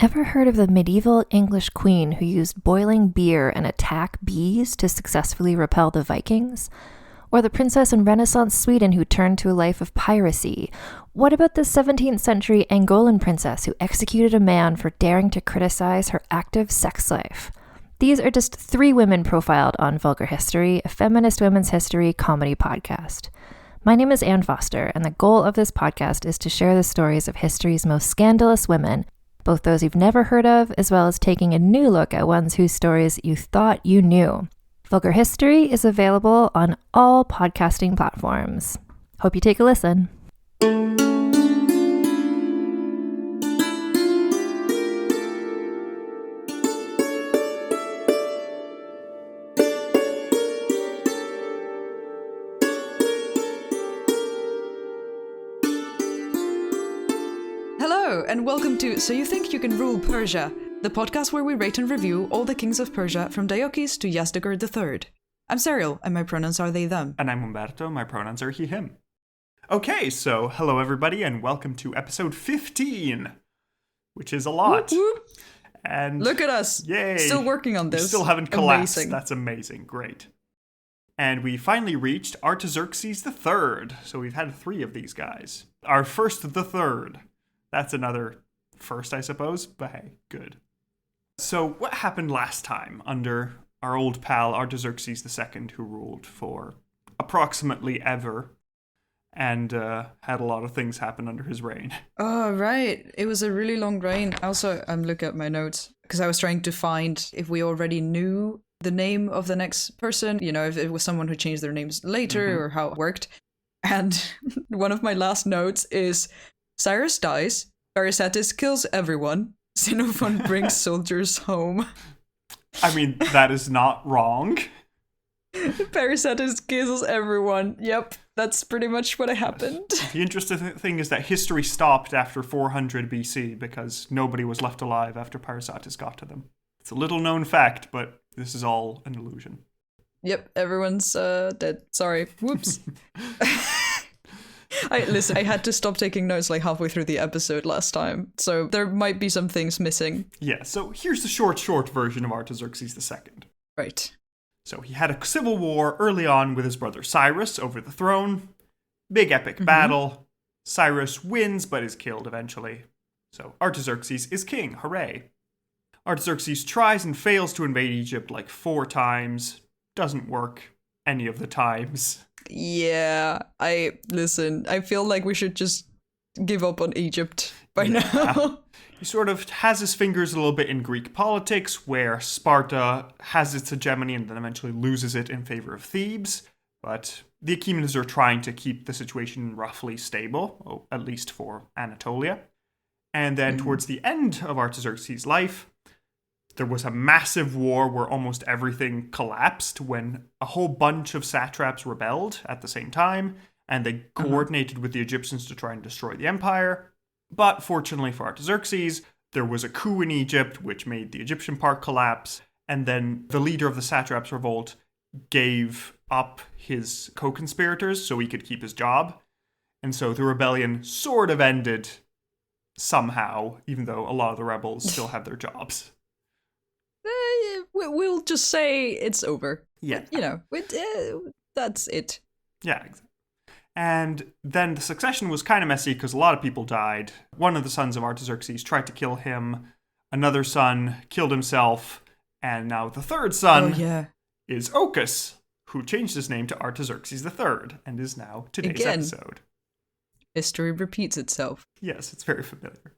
Ever heard of the medieval English queen who used boiling beer and attack bees to successfully repel the Vikings? Or the princess in Renaissance Sweden who turned to a life of piracy? What about the 17th century Angolan princess who executed a man for daring to criticize her active sex life? These are just 3 women profiled on Vulgar History, a feminist women's history comedy podcast. My name is Anne Foster, and the goal of this podcast is to share the stories of history's most scandalous women, both those you've never heard of, as well as taking a new look at ones whose stories you thought you knew. Vulgar History is available on all podcasting platforms. Hope you take a listen. Hello, and welcome to So You Think You Can Rule Persia, the podcast where we rate and review all the kings of Persia from Diocles to Yazdegerd III. I'm Serial, and my pronouns are they, them. And I'm Umberto, my pronouns are he, him. Okay, so hello everybody, and welcome to episode 15, which is a lot. Whoop, whoop. And look at us! Yay! Still working on this. We still haven't collapsed. Amazing. That's amazing. Great. And we finally reached Artaxerxes III. So we've had 3 of these guys. Our first the third. That's another first, I suppose, but hey, good. So what happened last time under our old pal Artaxerxes II, who ruled for approximately ever and had a lot of things happen under his reign? Oh, right. It was a really long reign. Also, I'm looking at my notes because I was trying to find if we already knew the name of the next person, you know, if it was someone who changed their names later or how it worked. And one of my last notes is Cyrus dies, Parysatis kills everyone, Xenophon brings soldiers home. I mean, that is not wrong. Parysatis kills everyone. Yep, that's pretty much what happened. The interesting thing is that history stopped after 400 BC because nobody was left alive after Parysatis got to them. It's a little known fact, but this is all an illusion. Yep, everyone's dead. Sorry. Whoops. Listen, I had to stop taking notes like halfway through the episode last time, so there might be some things missing. Yeah, so here's the short version of Artaxerxes II. Right. So he had a civil war early on with his brother Cyrus over the throne. Big epic battle. Cyrus wins, but is killed eventually. So Artaxerxes is king, hooray. Artaxerxes tries and fails to invade Egypt like 4 times. Doesn't work any of the times. Yeah, I feel like we should just give up on Egypt by now. He sort of has his fingers a little bit in Greek politics, where Sparta has its hegemony and then eventually loses it in favor of Thebes. But the Achaemenids are trying to keep the situation roughly stable, at least for Anatolia. And then towards the end of Artaxerxes' life, there was a massive war where almost everything collapsed when a whole bunch of satraps rebelled at the same time, and they coordinated with the Egyptians to try and destroy the empire. But fortunately for Artaxerxes, there was a coup in Egypt which made the Egyptian part collapse, and then the leader of the satraps' revolt gave up his co-conspirators so he could keep his job. And so the rebellion sort of ended somehow, even though a lot of the rebels still have their jobs. We'll just say it's over. Yeah. You know, that's it. Yeah, exactly. And then the succession was kind of messy because a lot of people died. One of the sons of Artaxerxes tried to kill him. Another son killed himself. And now the third son is Ochus, who changed his name to Artaxerxes III and is now today's episode. History repeats itself. Yes, it's very familiar.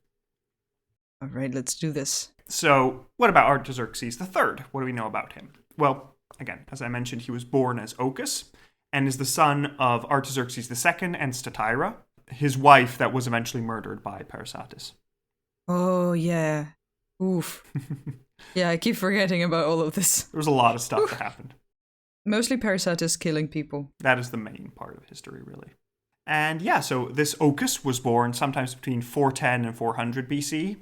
All right, let's do this. So, what about Artaxerxes III? What do we know about him? Well, again, as I mentioned, he was born as Ochus and is the son of Artaxerxes II and Statira, his wife that was eventually murdered by Parysatis. Oh, yeah. Oof. Yeah, I keep forgetting about all of this. There was a lot of stuff that happened. Mostly Parysatis killing people. That is the main part of history, really. And yeah, so this Ochus was born sometimes between 410 and 400 BC,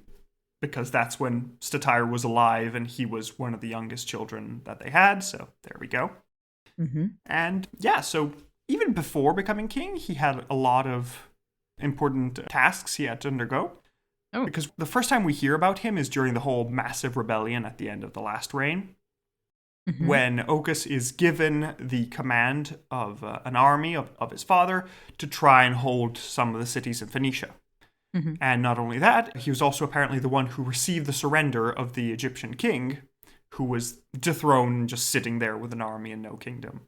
because that's when Statira was alive and he was one of the youngest children that they had. So there we go. And yeah, so even before becoming king, he had a lot of important tasks he had to undergo. Oh. Because the first time we hear about him is during the whole massive rebellion at the end of the last reign, when Ochus is given the command of an army of his father to try and hold some of the cities in Phoenicia. And not only that, he was also apparently the one who received the surrender of the Egyptian king, who was dethroned and just sitting there with an army and no kingdom.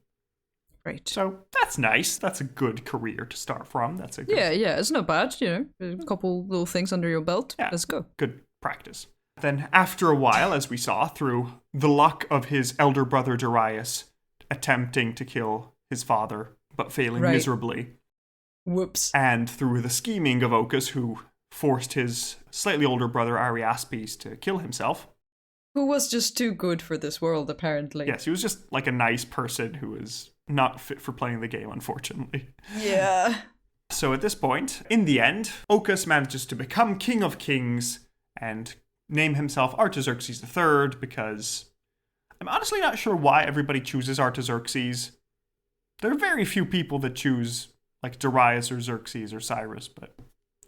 Right. So that's nice. That's a good career to start from. That's a good, Yeah, it's not bad, a couple little things under your belt. Yeah. Let's go. good practice. Then after a while, as we saw, through the luck of his elder brother Darius attempting to kill his father, but failing miserably, Whoops. and through the scheming of Ochus, who forced his slightly older brother Ariaspes to kill himself. Who was just too good for this world, apparently. Yes, he was just like a nice person who was not fit for playing the game, unfortunately. Yeah. So at this point, in the end, Ochus manages to become king of kings and name himself Artaxerxes III, because I'm honestly not sure why everybody chooses Artaxerxes. There are very few people that choose like Darius or Xerxes or Cyrus, but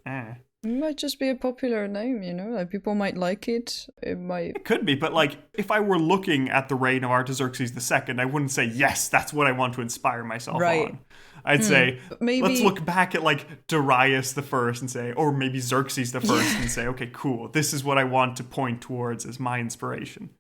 It might just be a popular name, like people might like it. It could be, but like if I were looking at the reign of Artaxerxes II, I wouldn't say, yes, that's what I want to inspire myself on. I'd say, maybe... let's look back at like Darius the First and say, or maybe Xerxes the First and say, okay, cool, this is what I want to point towards as my inspiration.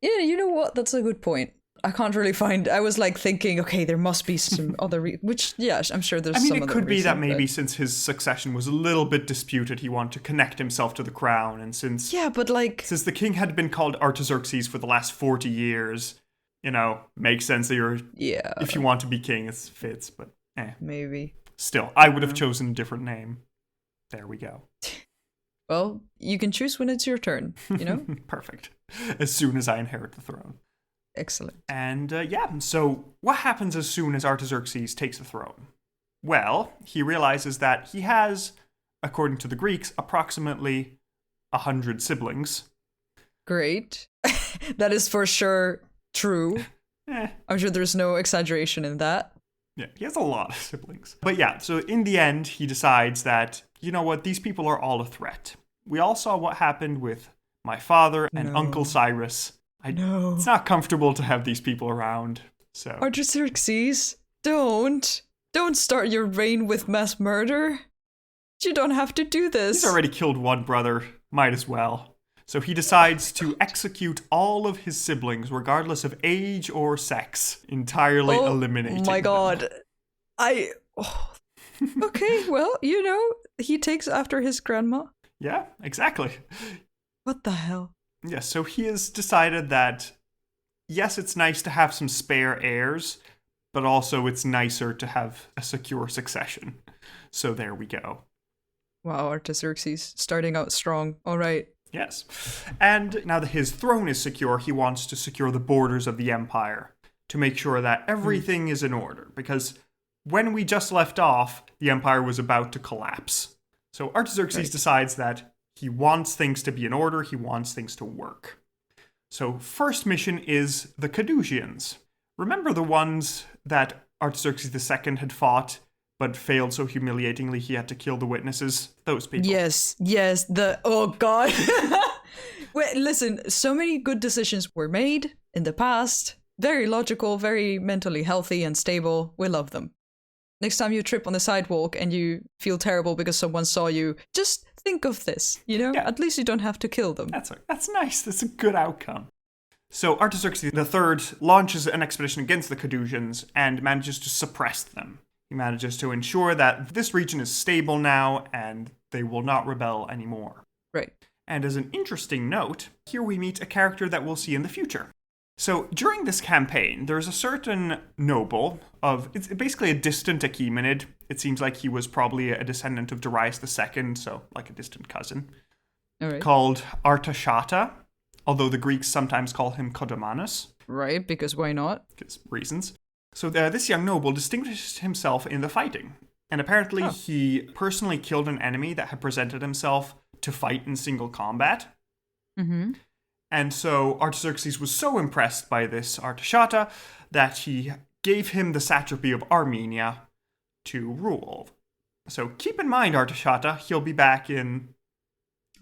Yeah, you know what? That's a good point. I can't really find... I was like thinking, okay, there must be some other... which, yeah, I'm sure there's some other it could be reason, that maybe since his succession was a little bit disputed, he wanted to connect himself to the crown, and since... Yeah, but like... Since the king had been called Artaxerxes for the last 40 years, makes sense that you're... Yeah. If you want to be king, it fits, but maybe. Still, I would have chosen a different name. There we go. Well, you can choose when it's your turn, Perfect. As soon as I inherit the throne. Excellent. And so what happens as soon as Artaxerxes takes the throne? Well, he realizes that he has, according to the Greeks, approximately 100 siblings. Great. That is for sure true. I'm sure there's no exaggeration in that. Yeah, he has a lot of siblings. But yeah, so in the end, he decides that, you know what, these people are all a threat. We all saw what happened with my father and Uncle Cyrus. It's not comfortable to have these people around, so... Artaxerxes, don't start your reign with mass murder. You don't have to do this. He's already killed one brother, might as well. So he decides to execute all of his siblings, regardless of age or sex, entirely eliminating them. Oh my god. Okay, well, he takes after his grandma. Yeah, exactly. What the hell? Yes, so he has decided that, yes, it's nice to have some spare heirs, but also it's nicer to have a secure succession. So there we go. Wow, Artaxerxes, starting out strong. All right. Yes. And now that his throne is secure, he wants to secure the borders of the empire to make sure that everything is in order. Because when we just left off, the empire was about to collapse. So Artaxerxes decides that he wants things to be in order, he wants things to work. So first mission is the Cadusians. Remember the ones that Artaxerxes II had fought, but failed so humiliatingly he had to kill the witnesses? Those people. Yes, oh god. Wait, listen, so many good decisions were made in the past. Very logical, very mentally healthy and stable. We love them. Next time you trip on the sidewalk and you feel terrible because someone saw you, just think of this, Yeah. At least you don't have to kill them. That's nice. That's a good outcome. So Artaxerxes III launches an expedition against the Cadusians and manages to suppress them. He manages to ensure that this region is stable now and they will not rebel anymore. Right. And as an interesting note, here we meet a character that we'll see in the future. So during this campaign, there's a certain noble it's basically a distant Achaemenid. It seems like he was probably a descendant of Darius II, so like a distant cousin, called Artaxerxes, although the Greeks sometimes call him Kodomanus. Right, because why not? Because reasons. So this young noble distinguished himself in the fighting, and apparently he personally killed an enemy that had presented himself to fight in single combat. Mm-hmm. And so Artaxerxes was so impressed by this Artaxerxes that he gave him the satrapy of Armenia to rule. So keep in mind, Artaxerxes, he'll be back in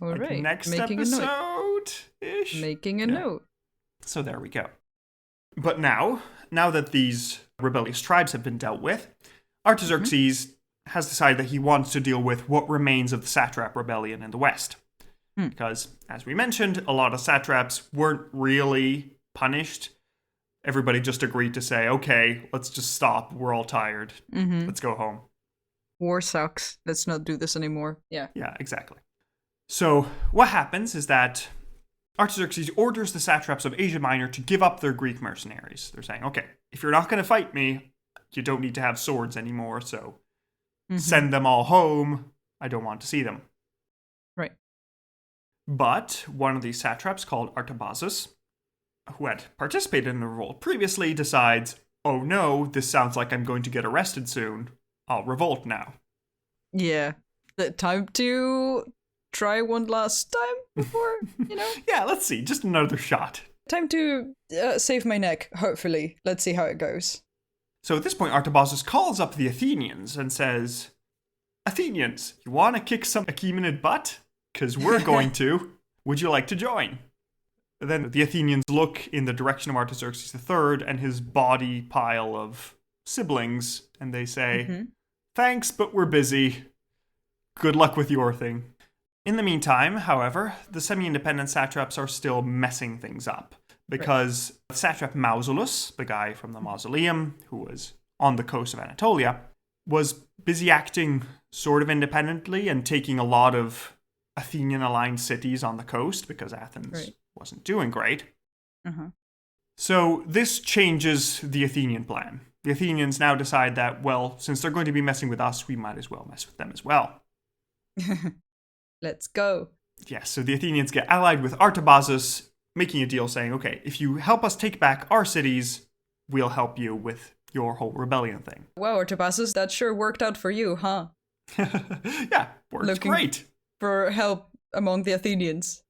All like right. next Making a note. episode-ish. Making a note. So there we go. But now that these rebellious tribes have been dealt with, Artaxerxes has decided that he wants to deal with what remains of the satrap rebellion in the West. Because, as we mentioned, a lot of satraps weren't really punished. Everybody just agreed to say, okay, let's just stop. We're all tired. Let's go home. War sucks. Let's not do this anymore. Yeah. Yeah, exactly. So what happens is that Artaxerxes orders the satraps of Asia Minor to give up their Greek mercenaries. They're saying, okay, if you're not going to fight me, you don't need to have swords anymore, so send them all home. I don't want to see them. Right. But one of these satraps, called Artaxerxes, who had participated in the revolt previously, decides, oh no, this sounds like I'm going to get arrested soon. I'll revolt now. Yeah. Time to try one last time before, Yeah, let's see. Just another shot. Time to save my neck, hopefully. Let's see how it goes. So at this point, Artaxerxes calls up the Athenians and says, Athenians, you want to kick some Achaemenid butt? Because we're going to. Would you like to join? Then the Athenians look in the direction of Artaxerxes III and his body pile of siblings, and they say, thanks, but we're busy. Good luck with your thing. In the meantime, however, the semi-independent satraps are still messing things up. Because satrap Mausolus, the guy from the mausoleum, who was on the coast of Anatolia, was busy acting sort of independently and taking a lot of Athenian-aligned cities on the coast because Athens wasn't doing great. So this changes the Athenian plan. The Athenians now decide that, well, since they're going to be messing with us, we might as well mess with them as well. Let's go. Yes, so the Athenians get allied with Artaxerxes, making a deal saying, okay, if you help us take back our cities, we'll help you with your whole rebellion thing. Wow, Artaxerxes, that sure worked out for you, huh? Yeah, worked great. For help among the Athenians.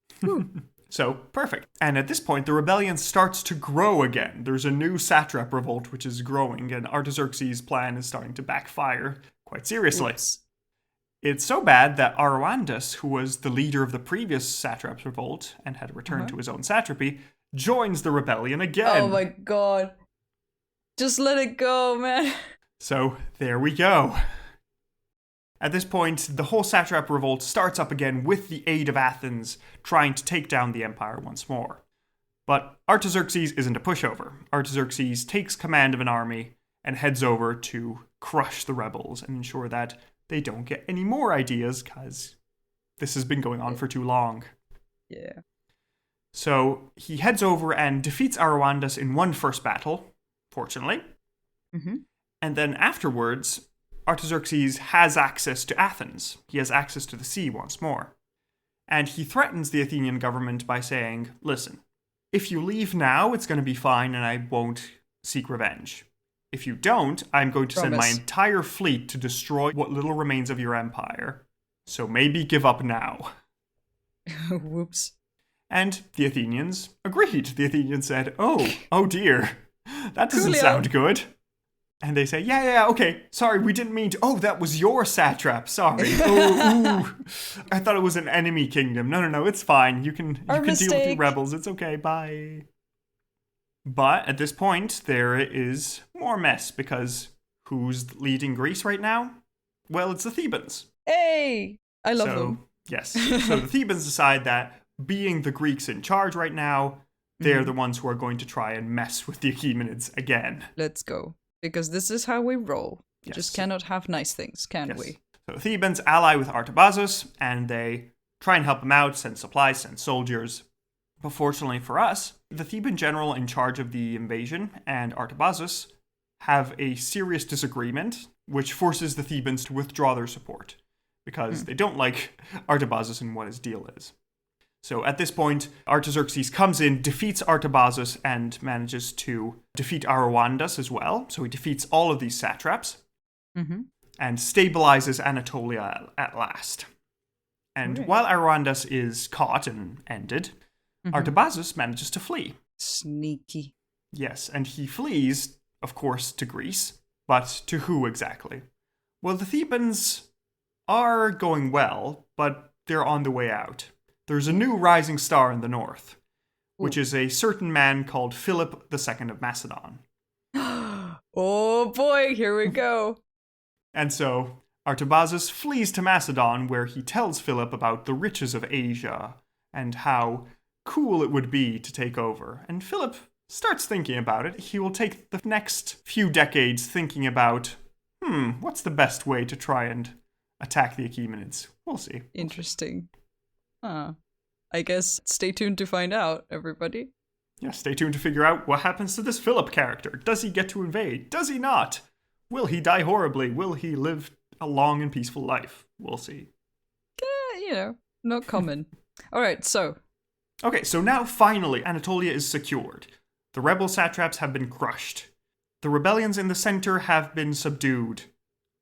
So, perfect. And at this point, the rebellion starts to grow again. There's a new satrap revolt which is growing, and Artaxerxes' plan is starting to backfire quite seriously. Oops. It's so bad that Artawandus, who was the leader of the previous satraps revolt and had returned to his own satrapy, joins the rebellion again. Oh my god. Just let it go, man. So, there we go. At this point, the whole satrap revolt starts up again with the aid of Athens, trying to take down the empire once more. But Artaxerxes isn't a pushover. Artaxerxes takes command of an army and heads over to crush the rebels and ensure that they don't get any more ideas, because this has been going on for too long. Yeah. So he heads over and defeats Artawandus in one first battle, fortunately. And then afterwards, Artaxerxes has access to Athens. He has access to the sea once more. And he threatens the Athenian government by saying, listen, if you leave now, it's going to be fine and I won't seek revenge. If you don't, I'm going to send my entire fleet to destroy what little remains of your empire. So maybe give up now. Whoops. And the Athenians agreed. The Athenians said, oh dear, that doesn't sound good. And they say, yeah, okay, sorry, we didn't mean to. Oh, that was your satrap, sorry. I thought it was an enemy kingdom. No, it's fine. You can deal with your rebels. It's okay, bye. But at this point, there is more mess, because who's leading Greece right now? Well, it's the Thebans. Hey! I love them. Yes. So the Thebans decide that, being the Greeks in charge right now, they're the ones who are going to try and mess with the Achaemenids again. Let's go. Because this is how we roll. We just cannot have nice things, can we? So the Thebans ally with Artaxerxes, and they try and help him out, send supplies, send soldiers. But fortunately for us, the Theban general in charge of the invasion and Artaxerxes have a serious disagreement, which forces the Thebans to withdraw their support, because they don't like Artaxerxes and what his deal is. So at this point, Artaxerxes comes in, defeats Artaxerxes, and manages to defeat Artawandus as well. So he defeats all of these satraps and stabilizes Anatolia at last. And while Artawandus is caught and ended, Artaxerxes manages to flee. Sneaky. Yes, and he flees, of course, to Greece. But to who exactly? Well, the Thebans are going well, but they're on the way out. there's a new rising star in the north, which is a certain man called Philip II of Macedon. Oh boy, here we go. And so Artabazus flees to Macedon, where he tells Philip about the riches of Asia and how cool it would be to take over. And Philip starts thinking about it. He will take the next few decades thinking about, what's the best way to try and attack the Achaemenids? We'll see. Interesting. I guess stay tuned to find out, everybody. Yeah, stay tuned to figure out what happens to this Philip character. Does he get to invade? Does he not? Will he die horribly? Will he live a long and peaceful life? We'll see. Not common. All right, so. Okay, so now finally Anatolia is secured. The rebel satraps have been crushed. The rebellions in the center have been subdued.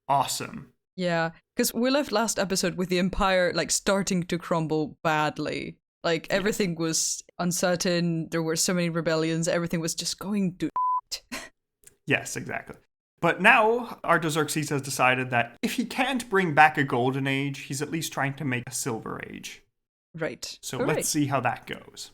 Awesome. Yeah, because we left last episode with the Empire, starting to crumble badly. Everything was uncertain, there were so many rebellions, everything was just going to Yes, exactly. But now Artaxerxes has decided that if he can't bring back a golden age, he's at least trying to make a silver age. Right. So let's see how that goes.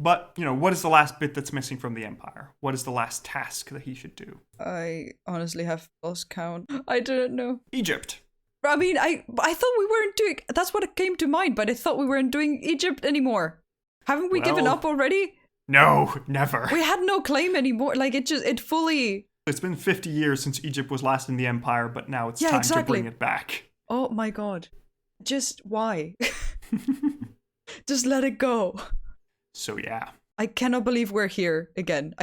But, what is the last bit that's missing from the Empire? What is the last task that he should do? I honestly have lost count. I don't know. Egypt. I mean, I thought we weren't doing... That's what came to mind, but I thought we weren't doing Egypt anymore. Haven't we given up already? No, never. We had no claim anymore. It fully... It's been 50 years since Egypt was last in the Empire, but now it's time to bring it back. Oh my god. Just why? Just let it go. So yeah. I cannot believe we're here again.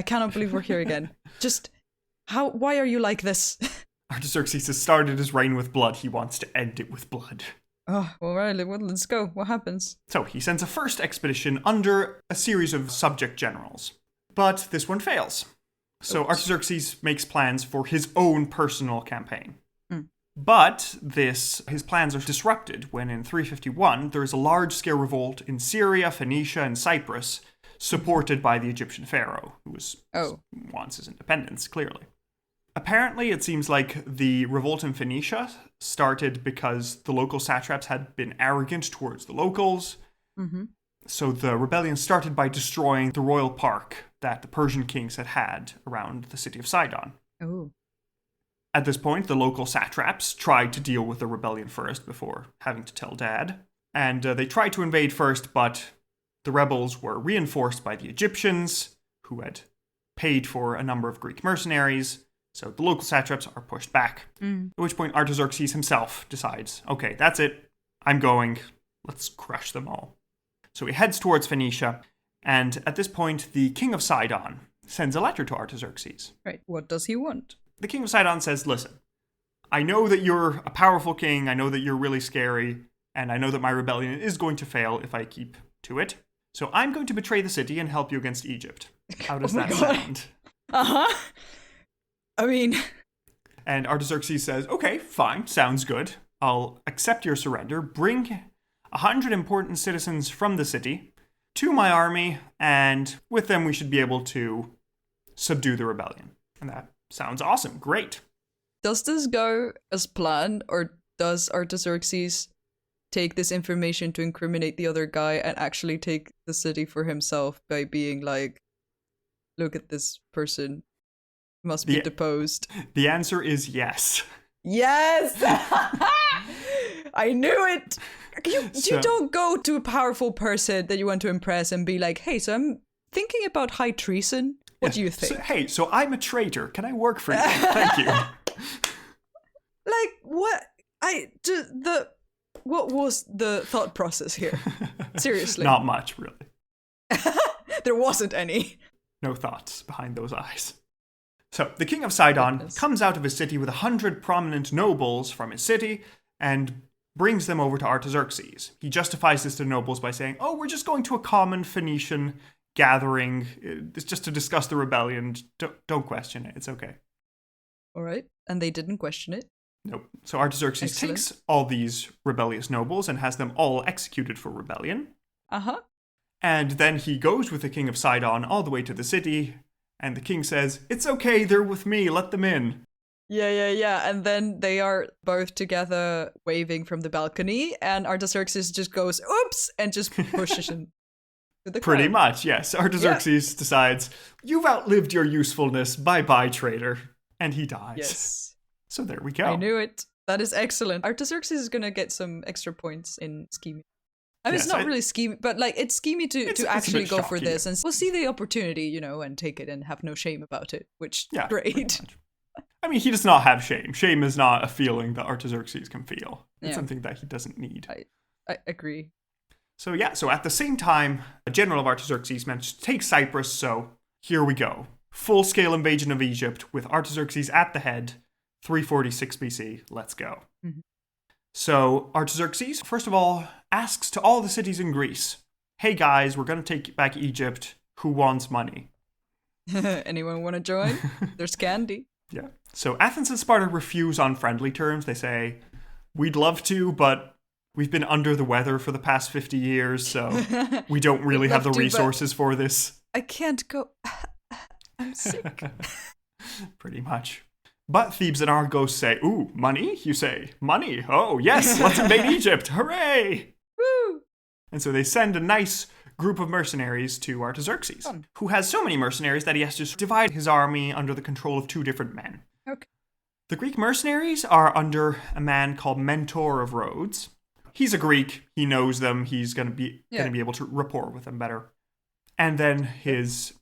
Just, why are you like this? Artaxerxes has started his reign with blood. He wants to end it with blood. Oh, all right, let's go. What happens? So he sends a first expedition under a series of subject generals. But this one fails. So Artaxerxes makes plans for his own personal campaign. But his plans are disrupted when in 351 there is a large-scale revolt in Syria, Phoenicia, and Cyprus, supported by the Egyptian pharaoh, who wants his independence, clearly. Apparently, it seems like the revolt in Phoenicia started because the local satraps had been arrogant towards the locals. Mm-hmm. So the rebellion started by destroying the royal park that the Persian kings had around the city of Sidon. Oh. At this point, the local satraps tried to deal with the rebellion first before having to tell Dad. And they tried to invade first, but the rebels were reinforced by the Egyptians, who had paid for a number of Greek mercenaries. So the local satraps are pushed back. At which point Artaxerxes himself decides, okay, that's it. I'm going. Let's crush them all. So he heads towards Phoenicia. And at this point, the king of Sidon sends a letter to Artaxerxes. Right. What does he want? The king of Sidon says, listen, I know that you're a powerful king. I know that you're really scary. And I know that my rebellion is going to fail if I keep to it. So I'm going to betray the city and help you against Egypt. How does that sound? Uh-huh. I mean... And Artaxerxes says, okay, fine, sounds good. I'll accept your surrender. Bring 100 important citizens from the city to my army, and with them we should be able to subdue the rebellion. And that sounds awesome. Great. Does this go as planned, or does Artaxerxes take this information to incriminate the other guy and actually take the city for himself by being like, look at this person, must be deposed? The answer is yes. Yes! I knew it! You don't go to a powerful person that you want to impress and be like, hey, so I'm thinking about high treason. What do you think? So I'm a traitor. Can I work for you? Thank you. Like, what? What was the thought process here? Seriously. Not much, really. There wasn't any. No thoughts behind those eyes. So, the king of Sidon comes out of his city with 100 prominent nobles from his city and brings them over to Artaxerxes. He justifies this to the nobles by saying, oh, we're just going to a common Phoenician gathering. It's just to discuss the rebellion. Don't question it. It's okay. All right. And they didn't question it? Nope. So Artaxerxes takes all these rebellious nobles and has them all executed for rebellion. Uh-huh. And then he goes with the king of Sidon all the way to the city, and the king says, it's okay, they're with me, let them in. Yeah. And then they are both together waving from the balcony, and Artaxerxes just goes, oops, and just pushes him to the Pretty ground. much, yes. Artaxerxes decides, you've outlived your usefulness. Bye-bye, traitor. And he dies. Yes. So there we go. I knew it. That is excellent. Artaxerxes is going to get some extra points in scheming. I mean, Yes, it's not really scheming, but like it's scheming It's to a actually bit go for shocking. this, and we'll see the opportunity, you know, and take it and have no shame about it, which Yeah, pretty great. much. I mean, he does not have shame. Shame is not a feeling that Artaxerxes can feel. It's Yeah. something that he doesn't need. I agree. So at the same time, a general of Artaxerxes managed to take Cyprus, so here we go. Full-scale invasion of Egypt with Artaxerxes at the head, 346 BC. Let's go. Mhm. So Artaxerxes, first of all, asks to all the cities in Greece, hey guys, we're going to take back Egypt. Who wants money? Anyone want to join? There's candy. Yeah. So Athens and Sparta refuse on friendly terms. They say, we'd love to, but we've been under the weather for the past 50 years, so we don't really have the love to, but- resources for this. I can't go. I'm sick. Pretty much. But Thebes and Argos say, ooh, money? You say, money? Oh, yes, let's invade Egypt. Hooray! Woo! And so they send a nice group of mercenaries to Artaxerxes, Fun. who has so many mercenaries that he has to divide his army under the control of two different men. Okay. The Greek mercenaries are under a man called Mentor of Rhodes. He's a Greek. He knows them. He's going to be able to rapport with them better. And then his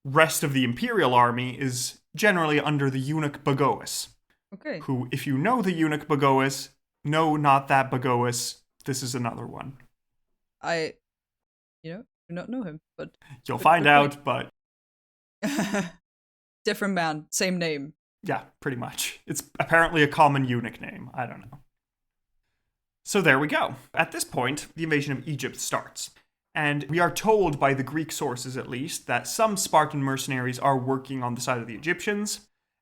rest of the imperial army is generally under the eunuch Bagoas, Okay. who, if you know the eunuch Bagoas, no, not that Bagoas, this is another one. I, do not know him, but You'll Good- find good out, but different man, same name. yeah, pretty much. It's apparently a common eunuch name. I don't know. So there we go. At this point, the invasion of Egypt starts. And we are told by the Greek sources, at least, that some Spartan mercenaries are working on the side of the Egyptians,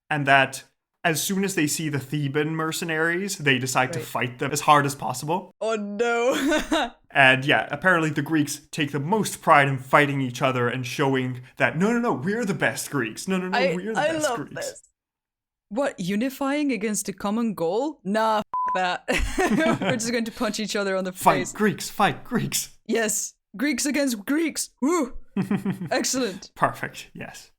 and that as soon as they see the Theban mercenaries, they decide to Right. fight them as hard as possible. Oh no. And yeah, apparently the Greeks take the most pride in fighting each other and showing that, no, we're the best Greeks. No, we're the I best love Greeks. this. What, unifying against a common goal? Nah, that. We're just going to punch each other on the face. Fight Greeks. Yes. Greeks against Greeks. Woo. Excellent. Perfect, yes.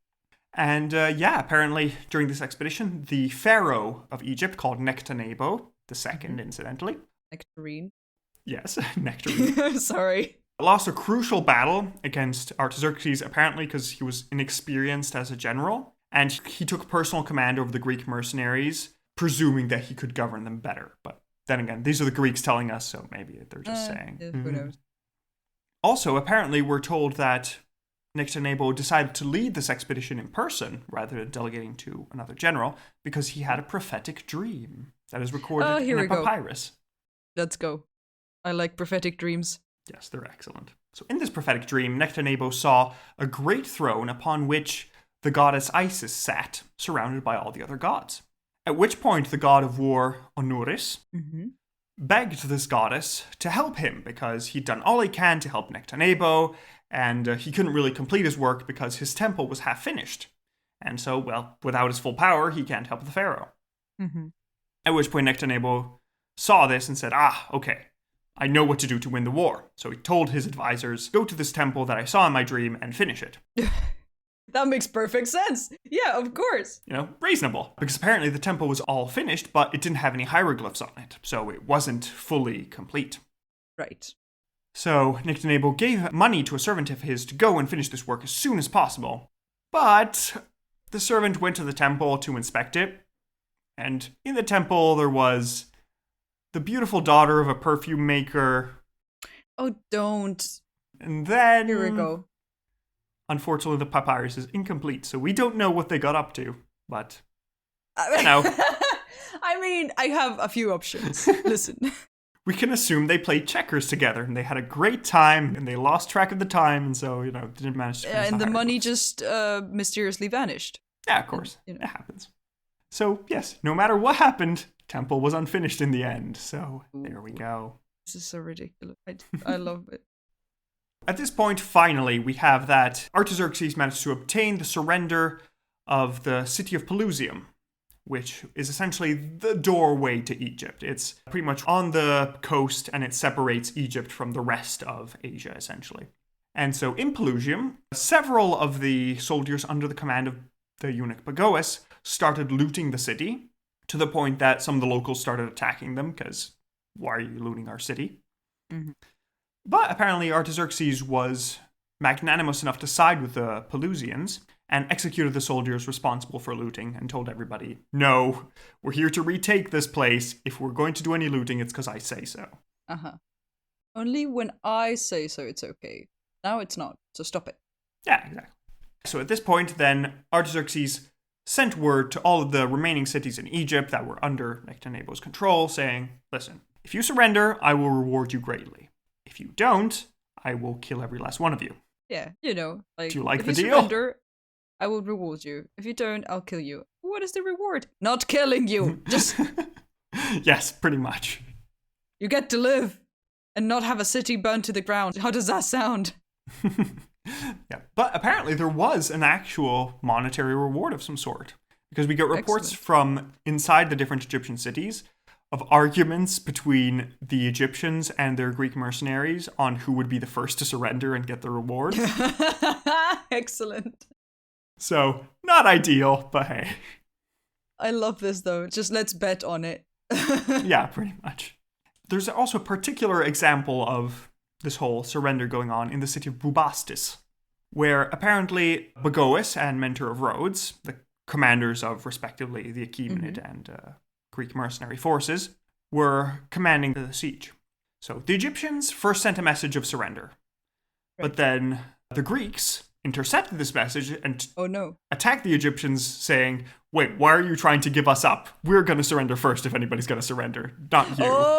And apparently during this expedition, the pharaoh of Egypt, called Nectanebo II, incidentally. Nectarine. Yes, Nectarine. Sorry. Lost a crucial battle against Artaxerxes, apparently because he was inexperienced as a general. And he took personal command over the Greek mercenaries, presuming that he could govern them better. But then again, these are the Greeks telling us, so maybe they're just saying. Yeah, who knows? Also, apparently, we're told that Nectanebo decided to lead this expedition in person rather than delegating to another general because he had a prophetic dream that is recorded here in a we go. papyrus. Let's go. I like prophetic dreams. Yes, they're excellent. So in this prophetic dream, Nectanebo saw a great throne upon which the goddess Isis sat, surrounded by all the other gods. At which point the god of war, Onuris, begged this goddess to help him because he'd done all he can to help Nectanebo, and he couldn't really complete his work because his temple was half finished. And so, well, without his full power, he can't help the pharaoh. At which point Nectanebo saw this and said, okay, I know what to do to win the war. So he told his advisors, go to this temple that I saw in my dream and finish it. That makes perfect sense. Yeah, of course. Reasonable. Because apparently the temple was all finished, but it didn't have any hieroglyphs on it, so it wasn't fully complete. Right. So Nectanebo gave money to a servant of his to go and finish this work as soon as possible. But the servant went to the temple to inspect it, and in the temple there was the beautiful daughter of a perfume maker. Oh, don't. And then... Here we go. Unfortunately, the papyrus is incomplete, so we don't know what they got up to, but... I mean, I have a few options. Listen. We can assume they played checkers together, and they had a great time, and they lost track of the time, and so, didn't manage to finish And the money hieroglyphs. just mysteriously vanished. Yeah, of course. You know. It happens. So, yes, no matter what happened, temple was unfinished in the end, so there we go. This is so ridiculous. I love it. At this point, finally, we have that Artaxerxes managed to obtain the surrender of the city of Pelusium, which is essentially the doorway to Egypt. It's pretty much on the coast, and it separates Egypt from the rest of Asia, essentially. And so in Pelusium, several of the soldiers under the command of the eunuch Bagoas started looting the city, to the point that some of the locals started attacking them, because why are you looting our city? Mm-hmm. But apparently Artaxerxes was magnanimous enough to side with the Pelusians and executed the soldiers responsible for looting and told everybody, no, we're here to retake this place. If we're going to do any looting, it's because I say so. Uh-huh. Only when I say so it's okay. Now it's not, so stop it. Yeah, exactly. So at this point, then, Artaxerxes sent word to all of the remaining cities in Egypt that were under Nectanebo's control, saying, listen, if you surrender, I will reward you greatly. If you don't, I will kill every last one of you. Yeah, like, do you like if the you deal? Surrender, I will reward you. If you don't, I'll kill you. What is the reward? Not killing you. Just yes, pretty much. you get to live and not have a city burned to the ground. How does that sound? Yeah, but apparently there was an actual monetary reward of some sort, because we get reports from inside the different Egyptian cities of arguments between the Egyptians and their Greek mercenaries on who would be the first to surrender and get the reward. Excellent. So, not ideal, but hey. I love this though. Just let's bet on it. Yeah, pretty much. There's also a particular example of this whole surrender going on in the city of Bubastis, where apparently Bagoas and Mentor of Rhodes, the commanders of respectively the Achaemenid and Greek mercenary forces, were commanding the siege. So the Egyptians first sent a message of surrender, but then the Greeks intercepted this message and attacked the Egyptians, saying, wait, why are you trying to give us up? We're going to surrender first if anybody's going to surrender, not you.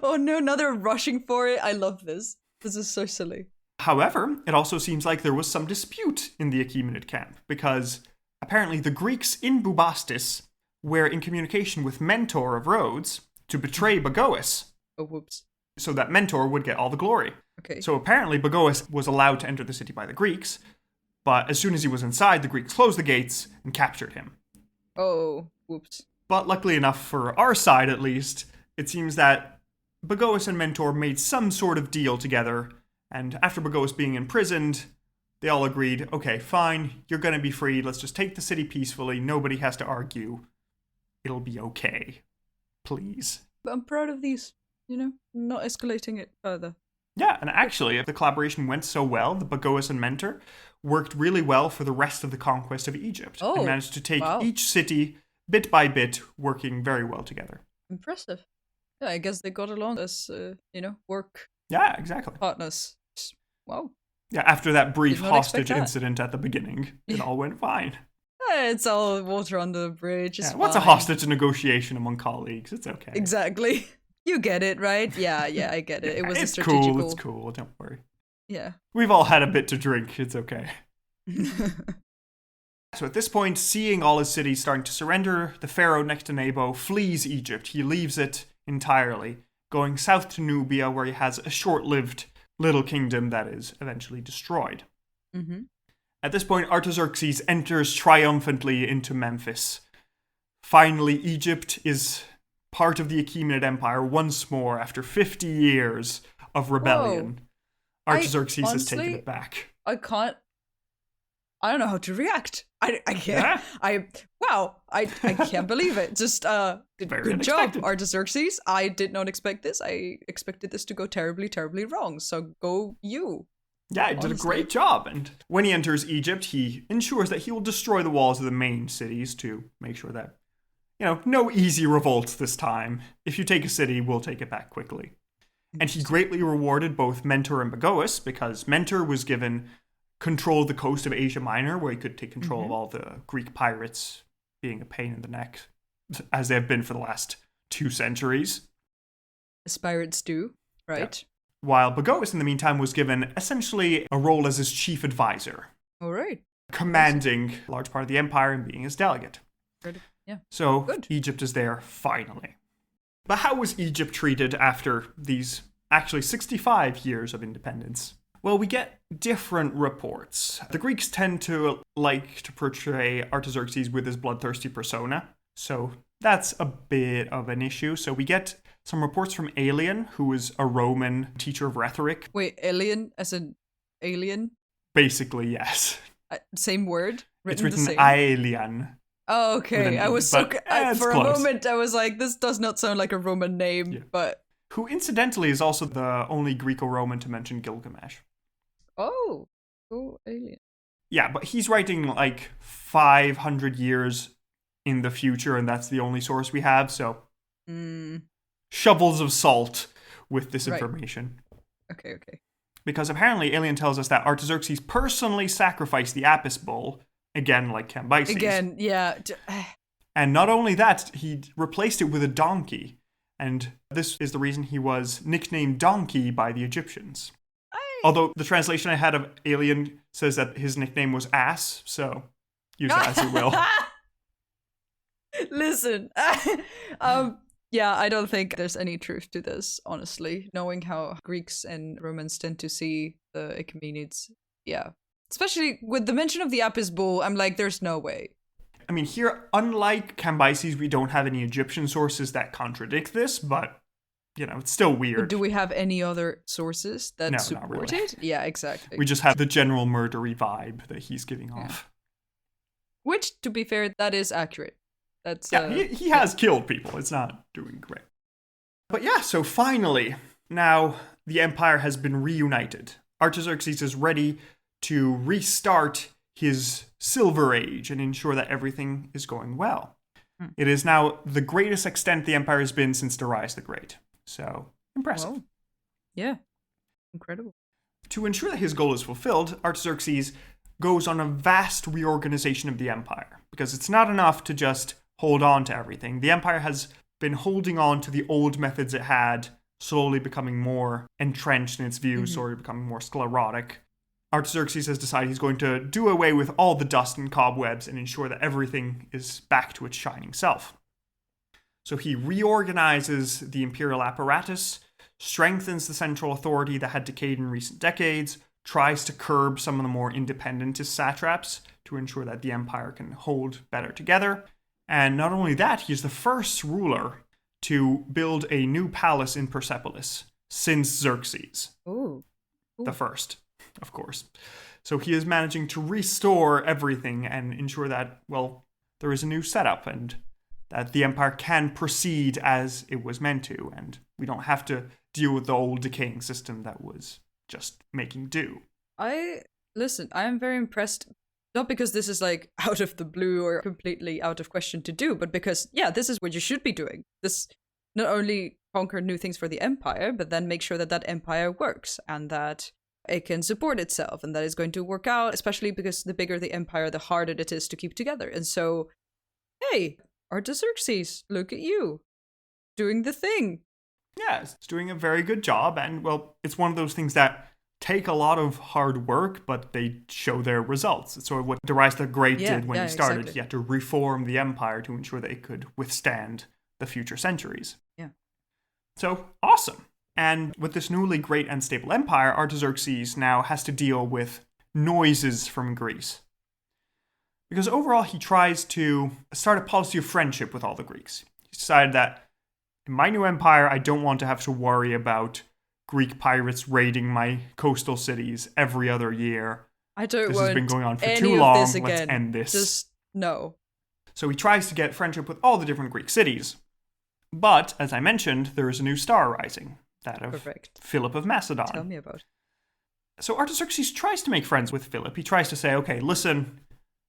Oh no, now they're rushing for it. I love this. This is so silly. However, it also seems like there was some dispute in the Achaemenid camp, because apparently the Greeks in Bubastis were in communication with Mentor of Rhodes to betray Bagoas. Oh, whoops. So that Mentor would get all the glory. Okay. So apparently Bagoas was allowed to enter the city by the Greeks, but as soon as he was inside, the Greeks closed the gates and captured him. Oh, whoops. But luckily enough for our side, at least, it seems that Bagoas and Mentor made some sort of deal together, and after Bagoas being imprisoned, they all agreed, okay, fine, you're going to be freed, let's just take the city peacefully, nobody has to argue, it'll be okay. Please. But I'm proud of these, not escalating it further. Yeah, and actually, the collaboration went so well, the Bagoas and Mentor worked really well for the rest of the conquest of Egypt, and managed to take each city bit by bit, working very well together. Impressive. Yeah, I guess they got along as, work Yeah, exactly. partners. Wow. Yeah, after that brief hostage incident at the beginning, it all went fine. It's all water under the bridge. It's what's a hostage negotiation among colleagues? It's okay. Exactly. You get it, right? Yeah, I get it. It was a strategical... It's cool, don't worry. Yeah. We've all had a bit to drink, it's okay. So at this point, seeing all his cities starting to surrender, the pharaoh Nectanebo flees Egypt. He leaves it entirely, going south to Nubia, where he has a short-lived little kingdom that is eventually destroyed. Mm-hmm. At this point, Artaxerxes enters triumphantly into Memphis. Finally, Egypt is part of the Achaemenid Empire once more after 50 years of rebellion. Whoa. Artaxerxes has taken it back. I don't know how to react. I can't. Yeah. I can't believe it. Just good job, Artaxerxes. I did not expect this. I expected this to go terribly, terribly wrong. So go you. Yeah, he did a great job. And when he enters Egypt, he ensures that he will destroy the walls of the main cities to make sure that, no easy revolts this time. If you take a city, we'll take it back quickly. And he greatly rewarded both Mentor and Bagoas, because Mentor was given control of the coast of Asia Minor, where he could take control of all the Greek pirates being a pain in the neck, as they have been for the last 2 centuries. As pirates do, right? Yeah. While Bagoas, in the meantime, was given essentially a role as his chief advisor. All right. Commanding a large part of the empire and being his delegate. Good. Yeah. So Good. Egypt is there, finally. But how was Egypt treated after these actually 65 years of independence? Well, we get different reports. The Greeks tend to like to portray Artaxerxes with his bloodthirsty persona, so that's a bit of an issue. So we get some reports from Aelian, who was a Roman teacher of rhetoric. Wait, alien as an alien? Basically, yes. Same word? It's written the same? Aelian. Oh, okay. I was so... it's for close. a moment, I was like, this does not sound like a Roman name, but... Who, incidentally, is also the only Greco-Roman to mention Gilgamesh. Oh, alien. Yeah, but he's writing like 500 years in the future, and that's the only source we have, so... Shovels of salt with this information. Okay. Because apparently Alien tells us that Artaxerxes personally sacrificed the Apis bull, again like Cambyses. Again, yeah. And not only that, he replaced it with a donkey. And this is the reason he was nicknamed Donkey by the Egyptians. Although the translation I had of Alien says that his nickname was Ass, so use that as you will. Listen, yeah, I don't think there's any truth to this, honestly. Knowing how Greeks and Romans tend to see the Achaemenids, yeah. Especially with the mention of the Apis bull, I'm like, there's no way. I mean, here, unlike Cambyses, we don't have any Egyptian sources that contradict this, but, you know, it's still weird. But do we have any other sources that support support really. it? Yeah, exactly. We just have the general murdery vibe that he's giving off. Which, to be fair, that is accurate. That's he has killed people. It's not doing great. But yeah, so finally, now the empire has been reunited. Artaxerxes is ready to restart his Silver Age and ensure that everything is going well. It is now the greatest extent the empire has been since Darius the Great. So, impressive. Whoa. Yeah, incredible. To ensure that his goal is fulfilled, Artaxerxes goes on a vast reorganization of the empire, because it's not enough to just hold on to everything. The empire has been holding on to the old methods it had, slowly becoming more entrenched in its views, slowly becoming more sclerotic. Artaxerxes has decided he's going to do away with all the dust and cobwebs and ensure that everything is back to its shining self. So he reorganizes the imperial apparatus, strengthens the central authority that had decayed in recent decades, tries to curb some of the more independentist satraps to ensure that the empire can hold better together. And not only that, he is the first ruler to build a new palace in Persepolis since Xerxes. Ooh. The first, of course. So he is managing to restore everything and ensure that, well, there is a new setup and that the empire can proceed as it was meant to, and we don't have to deal with the old decaying system that was just making do. I am very impressed. Not because this is like out of the blue or completely out of question to do, but because, yeah, this is what you should be doing. This not only conquer new things for the empire, but then make sure that that empire works and that it can support itself and that it's going to work out, especially because the bigger the empire, the harder it is to keep together. And so, hey, Artaxerxes, look at you, doing the thing. Yeah, it's doing a very good job, and, well, it's one of those things that take a lot of hard work, but they show their results. It's sort of what Darius the Great did when he started. Exactly. He had to reform the empire to ensure that it could withstand the future centuries. Yeah. So, awesome. And with this newly great and stable empire, Artaxerxes now has to deal with noises from Greece. Because overall, he tries to start a policy of friendship with all the Greeks. He decided that in my new empire, I don't want to have to worry about Greek pirates raiding my coastal cities every other year. I don't This want has been going on for any too of long. this again. Let's end this. Just no. So he tries to get friendship with all the different Greek cities. But, as I mentioned, there is a new star rising, that of Perfect. Philip of Macedon. Tell me about it. So Artaxerxes tries to make friends with Philip. He tries to say, okay, listen,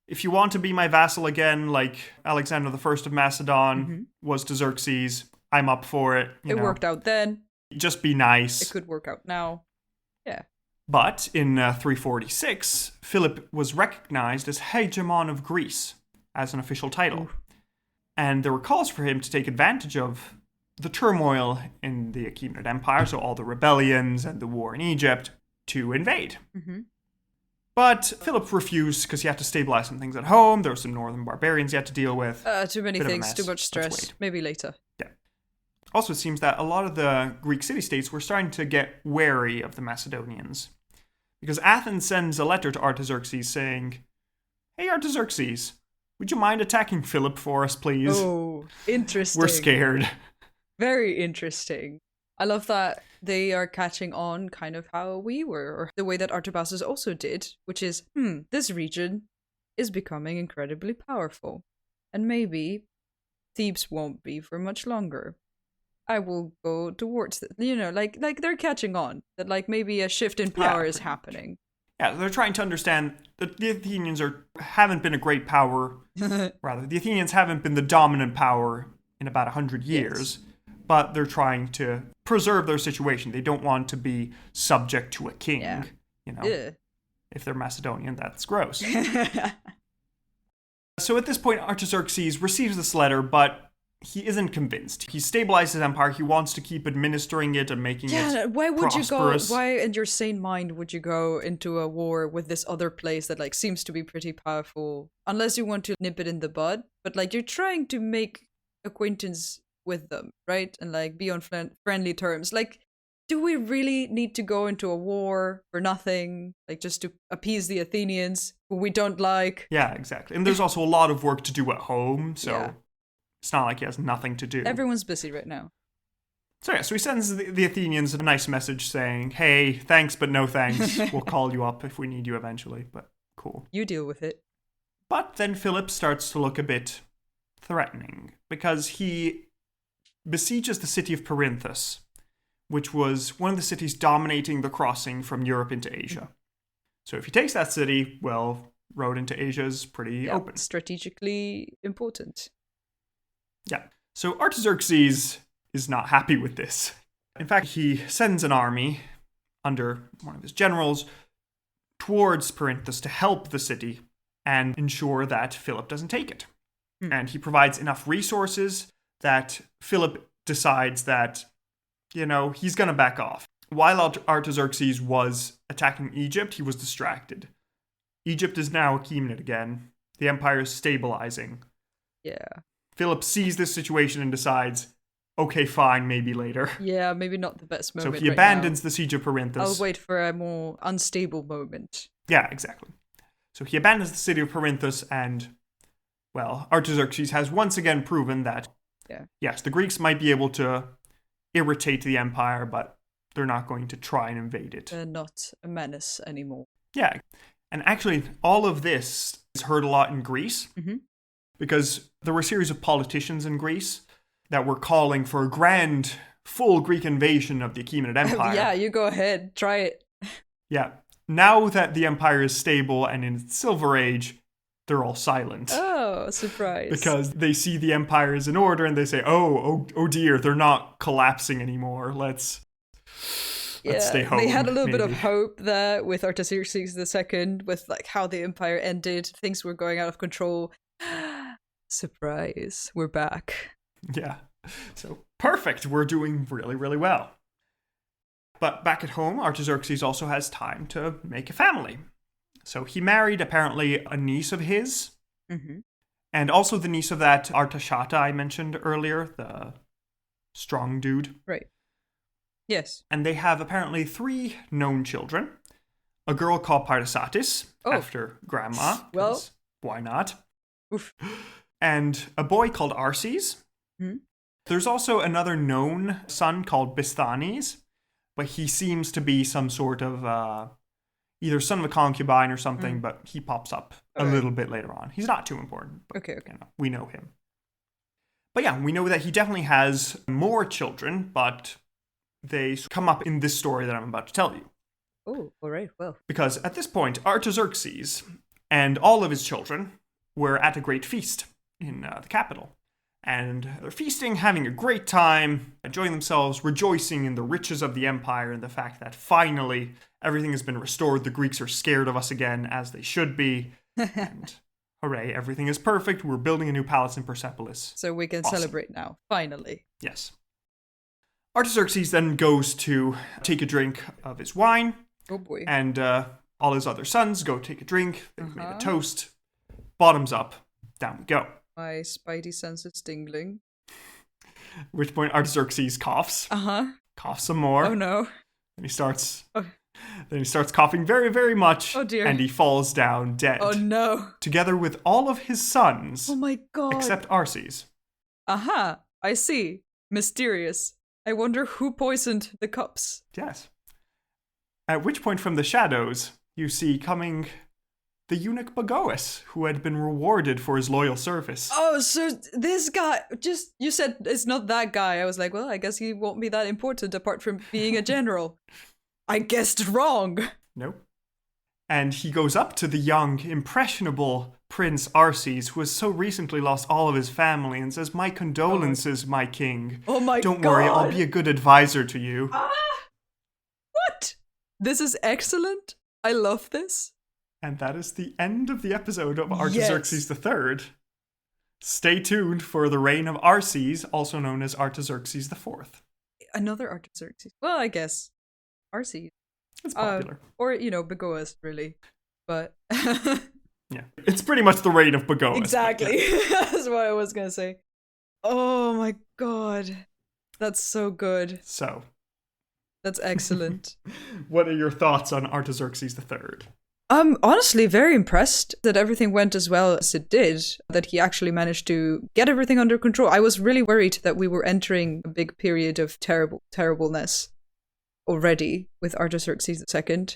if you want to be my vassal again, like Alexander I of Macedon was to Xerxes, I'm up for it. It worked out then. Just be nice. It could work out now. Yeah. But in 346, Philip was recognized as hegemon of Greece as an official title. Ooh. And there were calls for him to take advantage of the turmoil in the Achaemenid Empire, so all the rebellions and the war in Egypt, to invade. But Philip refused because he had to stabilize some things at home. There were some northern barbarians he had to deal with. Too many Bit of a things, mess. too much Let's stress. wait. Maybe later. Yeah. Also, it seems that a lot of the Greek city-states were starting to get wary of the Macedonians. Because Athens sends a letter to Artaxerxes saying, "Hey Artaxerxes, would you mind attacking Philip for us, please? Oh, interesting. We're scared." Very interesting. I love that they are catching on kind of how we were, or the way that Artabazus also did, which is, this region is becoming incredibly powerful. And maybe Thebes won't be for much longer. I will go towards it. Like they're catching on. That like maybe a shift in power is happening. Yeah, they're trying to understand that the Athenians haven't been a great power. Rather, the Athenians haven't been the dominant power in about 100 years. Yes. But they're trying to preserve their situation. They don't want to be subject to a king. Yeah. If they're Macedonian, that's gross. So at this point, Artaxerxes receives this letter, but he isn't convinced. He stabilized his empire. He wants to keep administering it and making it why would prosperous. you go? Why, in your sane mind, would you go into a war with this other place that like seems to be pretty powerful? Unless you want to nip it in the bud, but like you're trying to make acquaintance with them, right? And like be on friendly terms. Like, do we really need to go into a war for nothing? Like just to appease the Athenians who we don't like? Yeah, exactly. And there's also a lot of work to do at home, so it's not like he has nothing to do. Everyone's busy right now. So he sends the Athenians a nice message saying, "Hey, thanks, but no thanks. We'll call you up if we need you eventually, but cool. You deal with it." But then Philip starts to look a bit threatening because he besieges the city of Perinthus, which was one of the cities dominating the crossing from Europe into Asia. So if he takes that city, well, road into Asia is pretty open. Strategically important. Yeah. So Artaxerxes is not happy with this. In fact, he sends an army under one of his generals towards Perinthus to help the city and ensure that Philip doesn't take it. And he provides enough resources that Philip decides that, he's going to back off. While Artaxerxes was attacking Egypt, he was distracted. Egypt is now Achaemenid again. The empire is stabilizing. Yeah. Philip sees this situation and decides, okay, fine, maybe later. Yeah, maybe not the best moment. So he abandons the siege of Perinthus. I'll wait for a more unstable moment. Yeah, exactly. So he abandons the city of Perinthus and, well, Artaxerxes has once again proven that, yes, the Greeks might be able to irritate the empire, but they're not going to try and invade it. They're not a menace anymore. Yeah. And actually, all of this is heard a lot in Greece, because there were a series of politicians in Greece that were calling for a grand, full Greek invasion of the Achaemenid Empire. Yeah, you go ahead. Try it. Yeah. Now that the empire is stable and in its silver age, they're all silent. Oh, surprise. Because they see the empire is in order and they say, oh dear, they're not collapsing anymore. Let's stay home. They had a little bit of hope there with Artaxerxes II, with like how the empire ended. Things were going out of control. Surprise, we're back. Yeah. So perfect. We're doing really, really well. But back at home, Artaxerxes also has time to make a family. So he married, apparently, a niece of his. And also the niece of that Artashata I mentioned earlier, the strong dude. Right. Yes. And they have apparently 3 known children. A girl called Pardasatis, after grandma. Well, why not? Oof. And a boy called Arses. There's also another known son called Bisthanes, but he seems to be some sort of either son of a concubine or something, but he pops up a little bit later on. He's not too important. But, okay. We know him. But yeah, we know that he definitely has more children, but they come up in this story that I'm about to tell you. Oh, all right, well. Because at this point, Artaxerxes and all of his children were at a great feast in the capital. And they're feasting, having a great time, enjoying themselves, rejoicing in the riches of the empire and the fact that finally everything has been restored. The Greeks are scared of us again, as they should be. And hooray, everything is perfect. We're building a new palace in Persepolis. So we can celebrate now, finally. Yes. Artaxerxes then goes to take a drink of his wine. Oh boy. And all his other sons go take a drink. They've made a toast. Bottoms up. Down we go. My spidey senses tingling. At which point Artaxerxes coughs. Uh-huh. Coughs some more. Oh no. And he starts Then he starts coughing very, very much. Oh, dear. And he falls down dead. Oh, no. Together with all of his sons. Oh, my God. Except Arses. Aha, I see. Mysterious. I wonder who poisoned the cups. Yes. At which point from the shadows, you see coming the eunuch Bagoas, who had been rewarded for his loyal service. Oh, so this guy, you said it's not that guy. I was like, well, I guess he won't be that important apart from being a general. I guessed wrong. Nope. And he goes up to the young, impressionable Prince Arses, who has so recently lost all of his family, and says, "My condolences, my king. Oh my God. Don't worry, I'll be a good advisor to you." What? This is excellent. I love this. And that is the end of the episode of Artaxerxes III. Stay tuned for the reign of Arses, also known as Artaxerxes IV. Another Artaxerxes. Well, I guess Arses. It's popular. Or, Bagoas, really. But... yeah. It's pretty much the reign of Bagoas. Exactly. Yeah. That's what I was going to say. Oh my God. That's so good. So. That's excellent. What are your thoughts on Artaxerxes III? I'm honestly very impressed that everything went as well as it did, that he actually managed to get everything under control. I was really worried that we were entering a big period of terribleness already with Artaxerxes II.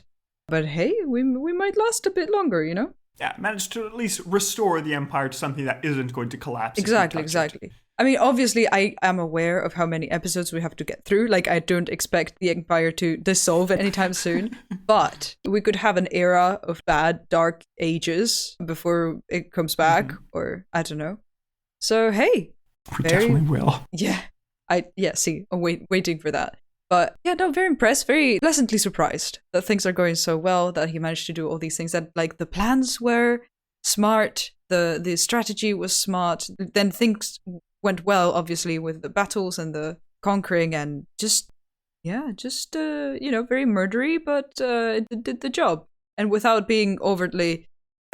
But hey, we might last a bit longer, Yeah, managed to at least restore the empire to something that isn't going to collapse. Exactly. I mean, obviously, I am aware of how many episodes we have to get through. Like, I don't expect the empire to dissolve anytime soon. But we could have an era of bad, dark ages before it comes back, or I don't know. So, hey. We definitely will. Yeah. I'm waiting for that. But yeah, no, very impressed, very pleasantly surprised that things are going so well, that he managed to do all these things, that like the plans were smart, the strategy was smart, then things went well, obviously, with the battles and the conquering, and very murdery, but it did the job. And without being overtly,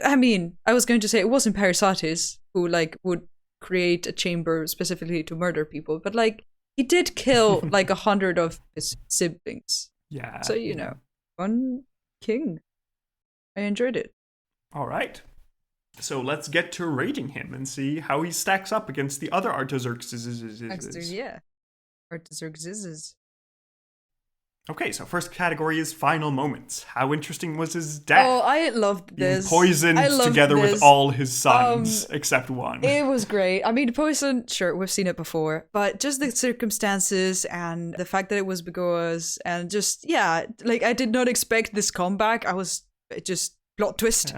I mean, I was going to say it wasn't Parasatis who like would create a chamber specifically to murder people, but like he did kill like 100 of his siblings. Yeah. So, fun king. I enjoyed it. All right. So let's get to rating him and see how he stacks up against the other Artaxerxes. Yeah. Artaxerxes. Okay, so first category is final moments. How interesting was his death? Oh, I loved this. Being poisoned together with all his sons, except one. It was great. I mean, poison, sure, we've seen it before, but just the circumstances and the fact that it was Bagoas, and just, yeah, like I did not expect this comeback. I was just plot twist,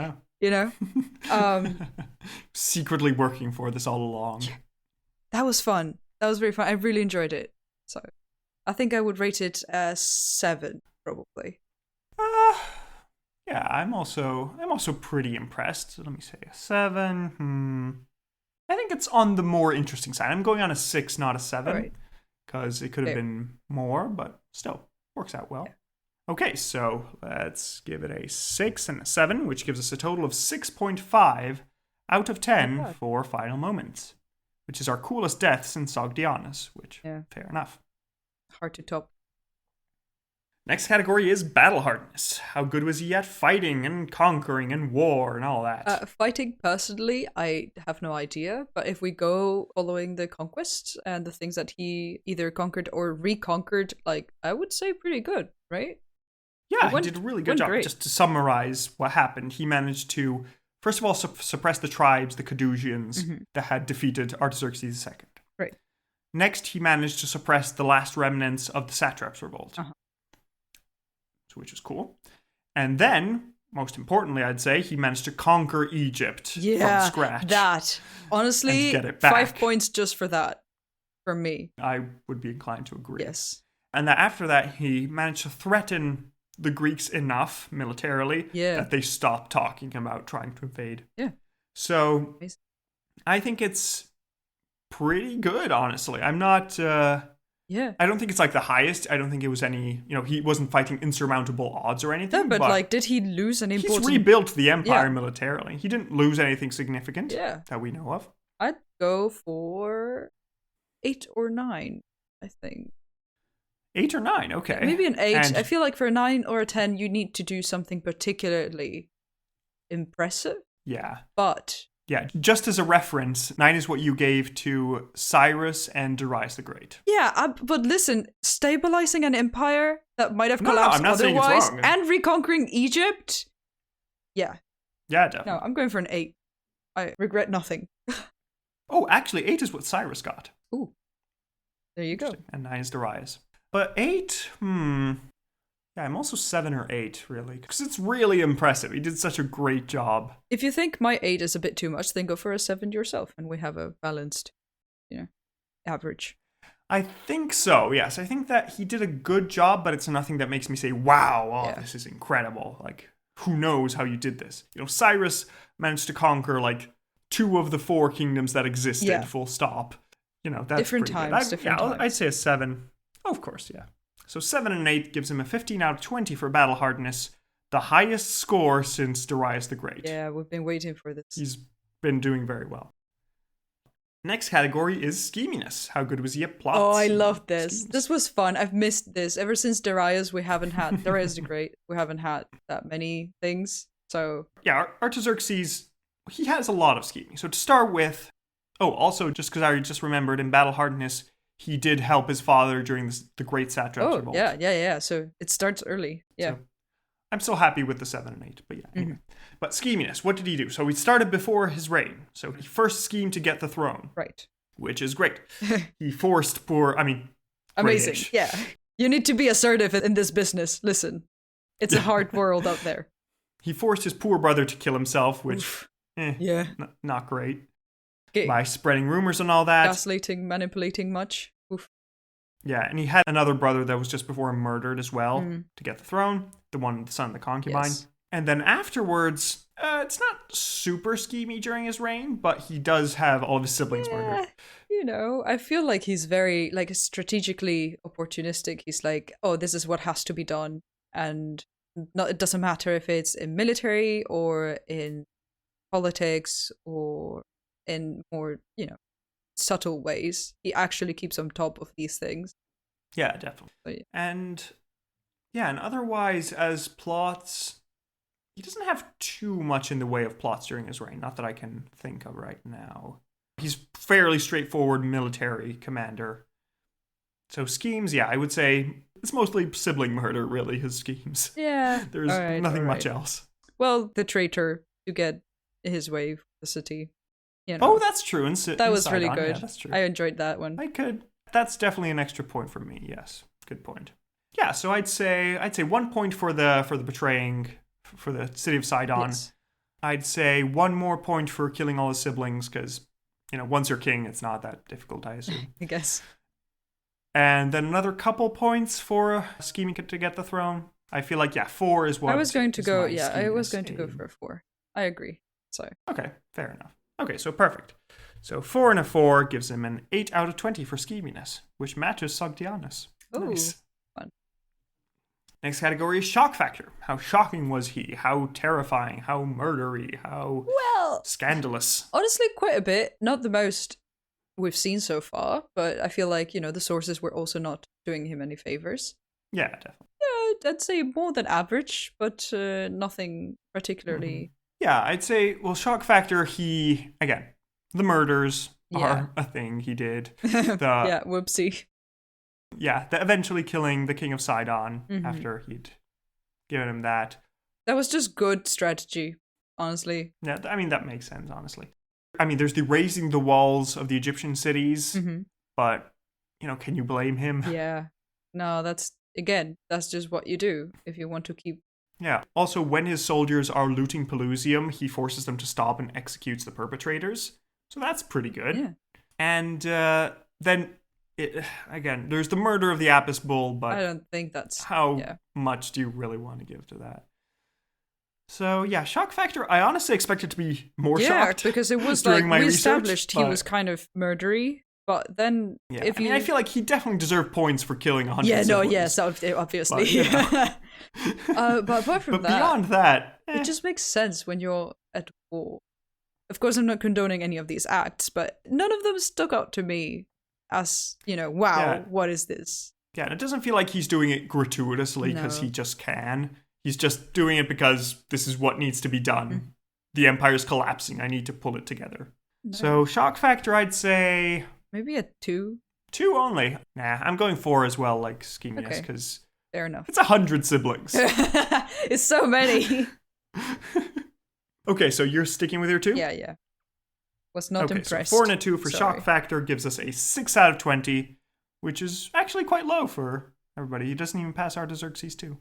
Secretly working for this all along. That was fun. That was very fun. I really enjoyed it. So I think I would rate it as 7, probably. Yeah, I'm also pretty impressed. Let me say a 7. I think it's on the more interesting side. I'm going on a 6, not a 7, because it could have been more, but still works out well. Yeah. Okay, so let's give it a 6 and a 7, which gives us a total of 6.5 out of 10 for final moments, which is our coolest death since Sogdiana's, which, fair enough. Hard to top. Next category is battle hardness. How good was he at fighting and conquering and war and all that? Fighting, personally, I have no idea. But if we go following the conquests and the things that he either conquered or reconquered, like, I would say pretty good, right? Yeah, he did a really good job. Great. Just to summarize what happened, he managed to, first of all, suppress the tribes, the Cadusians, that had defeated Artaxerxes II. Right. Next, he managed to suppress the last remnants of the satraps' revolt. Which was cool. And then, most importantly, I'd say, he managed to conquer Egypt from scratch. That. Honestly, get it back. 5 points just for that, from me. I would be inclined to agree. Yes. And that after that, he managed to threaten the Greeks enough militarily that they stopped talking about trying to invade. Yeah. So, I think it's pretty good, honestly. I'm not... I don't think it's like the highest. I don't think it was any, he wasn't fighting insurmountable odds or anything. No, but like, did he lose an important... He's rebuilt the empire militarily. He didn't lose anything significant that we know of. I'd go for 8 or 9, I think. 8 or 9, okay. Maybe an 8. And I feel like for a 9 or a 10, you need to do something particularly impressive. yeah. But Yeah, just as a reference, 9 is what you gave to Cyrus and Darius the Great. yeah, but listen, stabilizing an empire that might have No, collapsed I'm not saying it's otherwise wrong. and reconquering Egypt. Yeah, Yeah, definitely. no, I'm going for an 8. I regret nothing. Oh, actually, 8 is what Cyrus got. Ooh, there you go. And 9 is Darius. But 8, yeah, I'm also 7 or 8, really. Because it's really impressive. He did such a great job. If you think my 8 is a bit too much, then go for a 7 yourself, and we have a balanced, average. I think so, yes. I think that he did a good job, but it's nothing that makes me say, wow, Yeah. this is incredible. Like, who knows how you did this? Cyrus managed to conquer, 2 of the 4 kingdoms that existed, Yeah. full stop. That's Different pretty good. times, different times. I'd say a 7. Oh, of course, yeah. So 7 and 8 gives him a 15 out of 20 for battle hardness, the highest score since Darius the Great. Yeah, we've been waiting for this. He's been doing very well. Next category is scheminess. How good was he at plots? Oh, I love this. schemes? This was fun. I've missed this. Ever since Darius, Darius the Great, we haven't had that many things. So, Yeah, Artaxerxes, he has a lot of scheming. So to start with, also, just because I just remembered, in battle hardness, he did help his father during the Great Satrap's Revolt. yeah. So it starts early. Yeah. So I'm so happy with the 7 and 8, but yeah. Anyway. But scheminess, what did he do? So he started before his reign. So he first schemed to get the throne, Right. which is great. He forced Amazing. British. Yeah. You need to be assertive in this business. Listen, it's a hard world out there. He forced his poor brother to kill himself, which, Yeah. not great. Okay. By spreading rumors and all that. Gaslighting, manipulating much. Oof. Yeah, and he had another brother that was just before him murdered as well to get the throne, the son of the concubine. Yes. And then afterwards, it's not super schemy during his reign, but he does have all of his siblings murdered. I feel like he's very strategically opportunistic. He's like, oh, this is what has to be done, and it doesn't matter if it's in military or in politics or in more subtle ways. He actually keeps on top of these things. Yeah, definitely. So, yeah. And otherwise, as plots, he doesn't have too much in the way of plots during his reign. Not that I can think of right now. He's fairly straightforward military commander. So schemes, yeah, I would say it's mostly sibling murder, really, his schemes. Yeah. There's nothing much else. Well, the traitor to get his way for the city. Oh, that's true. That was really good. Yeah, that's true. I enjoyed that one. That's definitely an extra point for me. Yes, good point. Yeah, so I'd say 1 point for the betraying for the city of Sidon. Yes. I'd say 1 more point for killing all his siblings because once you're king, it's not that difficult, I assume. I guess. And then another couple points for scheming to get the throne. I feel like 4 is what I was going to go. is my Yeah, I was scheminess going to go aim. for a 4. I agree. So. Okay, fair enough. Okay, so perfect. So 4 and a 4 gives him an 8 out of 20 for scheminess, which matches Sogdianus. Ooh, Nice. fun. Next category is shock factor. How shocking was he? How terrifying? How murdery? How scandalous? Honestly, quite a bit. Not the most we've seen so far, but I feel like, the sources were also not doing him any favors. Yeah, definitely. Yeah, I'd say more than average, but nothing particularly. Yeah, I'd say, shock factor, again, the murders Yeah. are a thing he did. Yeah, whoopsie. Yeah, the eventually killing the king of Sidon after he'd given him that. That was just good strategy, honestly. Yeah, I mean, that makes sense, honestly. I mean, there's the raising the walls of the Egyptian cities, but, can you blame him? Yeah. No, that's just what you do if you want to keep. Yeah. Also, when his soldiers are looting Pelusium, he forces them to stop and executes the perpetrators. So that's pretty good. Yeah. And then, again, there's the murder of the Apis bull, but I don't think that's how much do you really want to give to that? So, yeah, shock factor, I honestly expected to be more shocked. Yeah, because it was during my we research, established he but- was kind of murdery, but then I feel like he definitely deserved points for killing 100 Yeah, no, siblings. yes, obviously. But, But apart from but that, beyond that, it just makes sense when you're at war. Of course, I'm not condoning any of these acts, but none of them stuck out to me as, wow, Yeah. what is this? Yeah, and it doesn't feel like he's doing it gratuitously because he just can. He's just doing it because this is what needs to be done. The Empire's collapsing. I need to pull it together. No. So shock factor, I'd say... Maybe a 2? 2 only. Nah, I'm going 4 as well, like scheminess, because... Fair enough. It's 100 siblings. It's so many. Okay, so you're sticking with your 2? Yeah. Was not impressed. So 4 and a 2 for shock factor gives us a 6 out of 20, which is actually quite low for everybody. He doesn't even pass Artaxerxes II.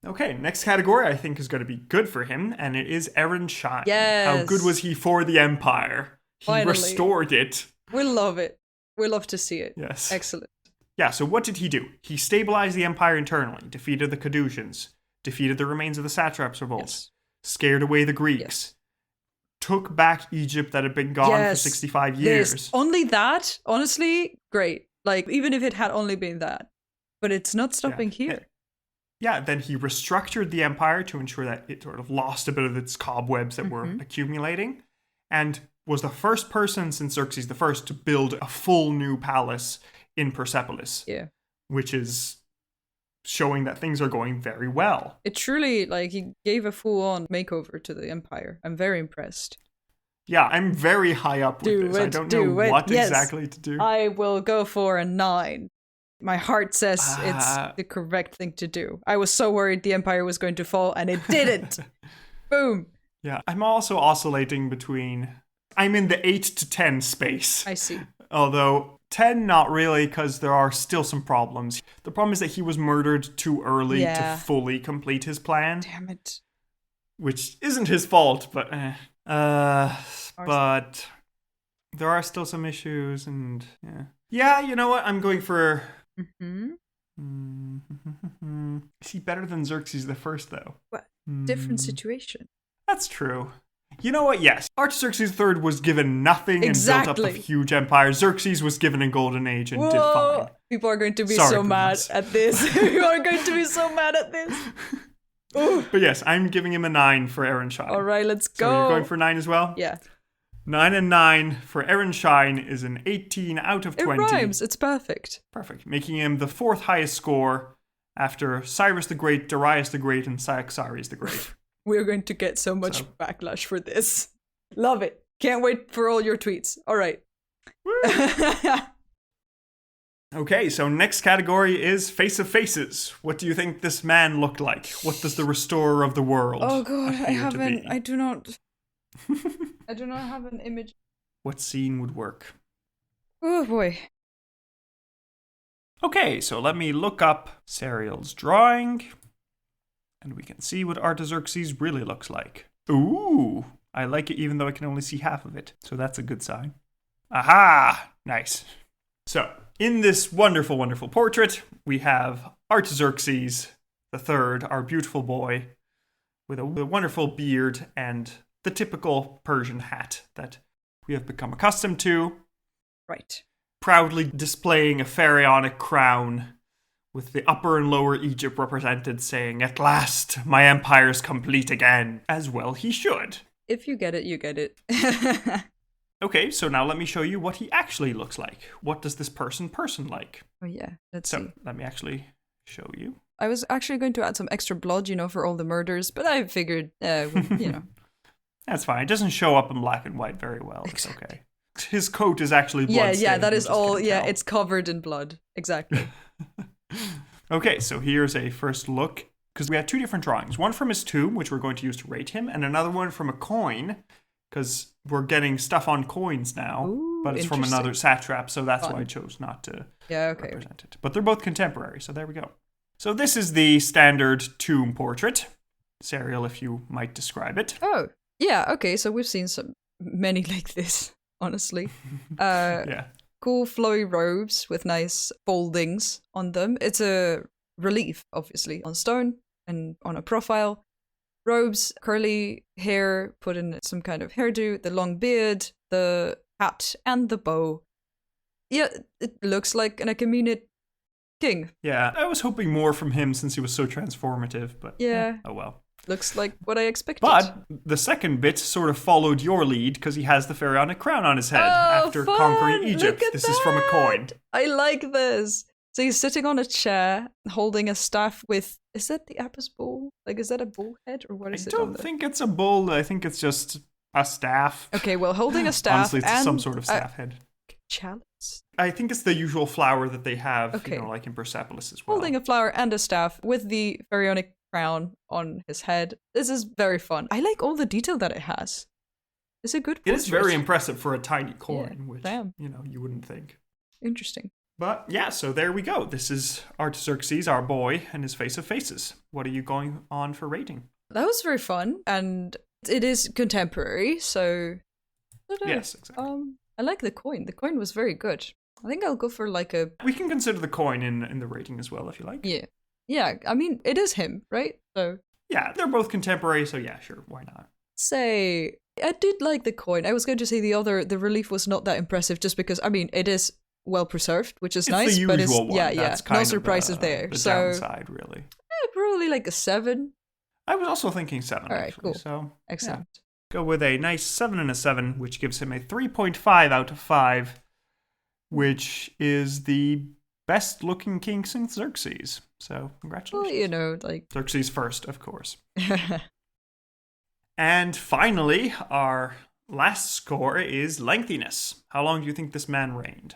Okay, next category I think is going to be good for him, and it is Aaron Shine. Yes. How good was he for the Empire? He Finally. Restored it. We love it. We love to see it. Yes. Excellent. Yeah, so what did he do? He stabilized the Empire internally, defeated the Caduceans, defeated the remains of the Satraps revolt, scared away the Greeks, took back Egypt that had been gone for 65 years. Yes. Only that, honestly, great. Like, even if it had only been that. But it's not stopping here. Yeah, then he restructured the empire to ensure that it sort of lost a bit of its cobwebs that were accumulating, and was the first person since Xerxes I to build a full new palace in Persepolis. Yeah. Which is showing that things are going very well. It truly, like, he gave a full-on makeover to the empire. I'm very impressed. Yeah, I'm very high up with this. I don't know what exactly to do. I will go for a 9. My heart says it's the correct thing to do. I was so worried the empire was going to fall, and it didn't. Boom. Yeah, I'm also oscillating between... I'm in the 8 to 10 space. I see. Although 10, not really, because there are still some problems. The problem is that he was murdered too early to fully complete his plan. Damn it. Which isn't his fault, but... but there are still some issues, and... Yeah, you know what? I'm going for... Is he better than Xerxes I, though? What? Different situation. That's true. You know what? Yes. Artaxerxes III was given nothing and built up a huge empire. Xerxes was given a golden age and did fine. People are going to be so mad at this. People are going to be so mad at this. But yes, I'm giving him a 9 for Aaron Shine. All right, let's go. So you're going for 9 as well? Yeah. 9 and 9 for Aaron Shine is an 18 out of 20. It rhymes. It's perfect. Perfect. Making him the 4th highest score after Cyrus the Great, Darius the Great, and Cyaxares the Great. We're going to get so much backlash for this. Love it. Can't wait for all your tweets. All right. Okay, so next category is Face of Faces. What do you think this man looked like? What does the restorer of the world I do not have an image. What scene would work? Oh boy. Okay, so let me look up Serial's drawing, and we can see what Artaxerxes really looks like. Ooh, I like it even though I can only see half of it, so that's a good sign. Aha! Nice. So, in this wonderful, wonderful portrait, we have Artaxerxes III, our beautiful boy, with a wonderful beard and the typical Persian hat that we have become accustomed to. Right. Proudly displaying a pharaonic crown with the upper and lower Egypt represented, saying, "At last, my empire's complete again." As well he should. If you get it, you get it. Okay, so now let me show you what he actually looks like. What does this person like? Oh yeah, let's see. Let me actually show you. I was actually going to add some extra blood, for all the murders, but I figured, That's fine. It doesn't show up in black and white very well. Exactly. It's okay. His coat is actually blood. Yeah, that is all. Yeah, it's covered in blood. Exactly. Okay, so here's a first look, because we had 2 different drawings. One from his tomb, which we're going to use to rate him, and another one from a coin, because we're getting stuff on coins now. Ooh, but it's from another satrap, so that's why I chose not to represent it. But they're both contemporary, so there we go. So this is the standard tomb portrait. Serial, if you might describe it. Oh, yeah, okay, so we've seen many like this, honestly. Yeah. Cool flowy robes with nice foldings on them. It's a relief, obviously, on stone and on a profile. Robes, curly hair, put in some kind of hairdo, the long beard, the hat, and the bow. Yeah, it looks like an Achaemenid king. Yeah, I was hoping more from him since he was so transformative, but oh well. Looks like what I expected. But the second bit sort of followed your lead because he has the pharaonic crown on his head after conquering Egypt. This is from a coin. I like this. So he's sitting on a chair, holding a staff with, is that the Apis bull? Like, is that a bull head, or what is I it? don't think it's a bull. I think it's just a staff. Okay, well, holding a staff. Honestly, it's and some sort of staff head. Chalice? I think it's the usual flower that they have, Okay. like in Persepolis as well. Holding a flower and a staff with the pharaonic crown on his head. This is very fun. I like all the detail that it has. It's a good It is portrait. very impressive for a tiny coin, which, damn. you wouldn't think. Interesting. But yeah, so there we go. This is Artaxerxes, our boy, and his face of faces. What are you going on for rating? That was very fun, and it is contemporary, so... I don't know. Yes, exactly. I like the coin. The coin was very good. I think I'll go for like a... We can consider the coin in the rating as well, if you like. Yeah. Yeah, I mean, it is him, right? So... Yeah, they're both contemporary, so yeah, sure, why not? Say... I did like the coin. I was going to say the relief was not that impressive, just because, I mean, it is well preserved, which is It's nice, the but usual one. yeah, That's no kind of surprises there. The So downside, really. probably like a 7. I was also thinking 7, All right, actually. cool. So Excellent. yeah. Go with a nice 7 and a 7, which gives him a 3.5 out of 5, which is the best-looking king since Xerxes. So congratulations. Well, like... Xerxes first, of course. And finally, our last score is lengthiness. How long do you think this man reigned?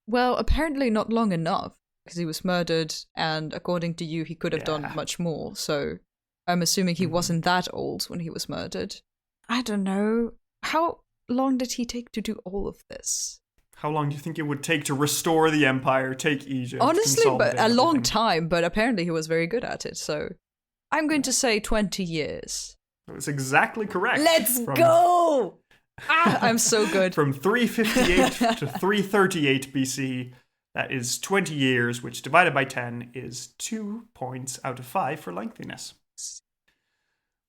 Well, apparently not long enough, because he was murdered, and according to you, he could have done much more, so I'm assuming he wasn't that old when he was murdered. I don't know. How long did he take to do all of this? How long do you think it would take to restore the empire, take Egypt? Honestly, but a long everything? time, but apparently he was very good at it, so I'm going to say 20 years. That's exactly correct. Let's go! I'm so good. From 358 to 338 BC, that is 20 years, which divided by 10 is 2 points out of 5 for lengthiness.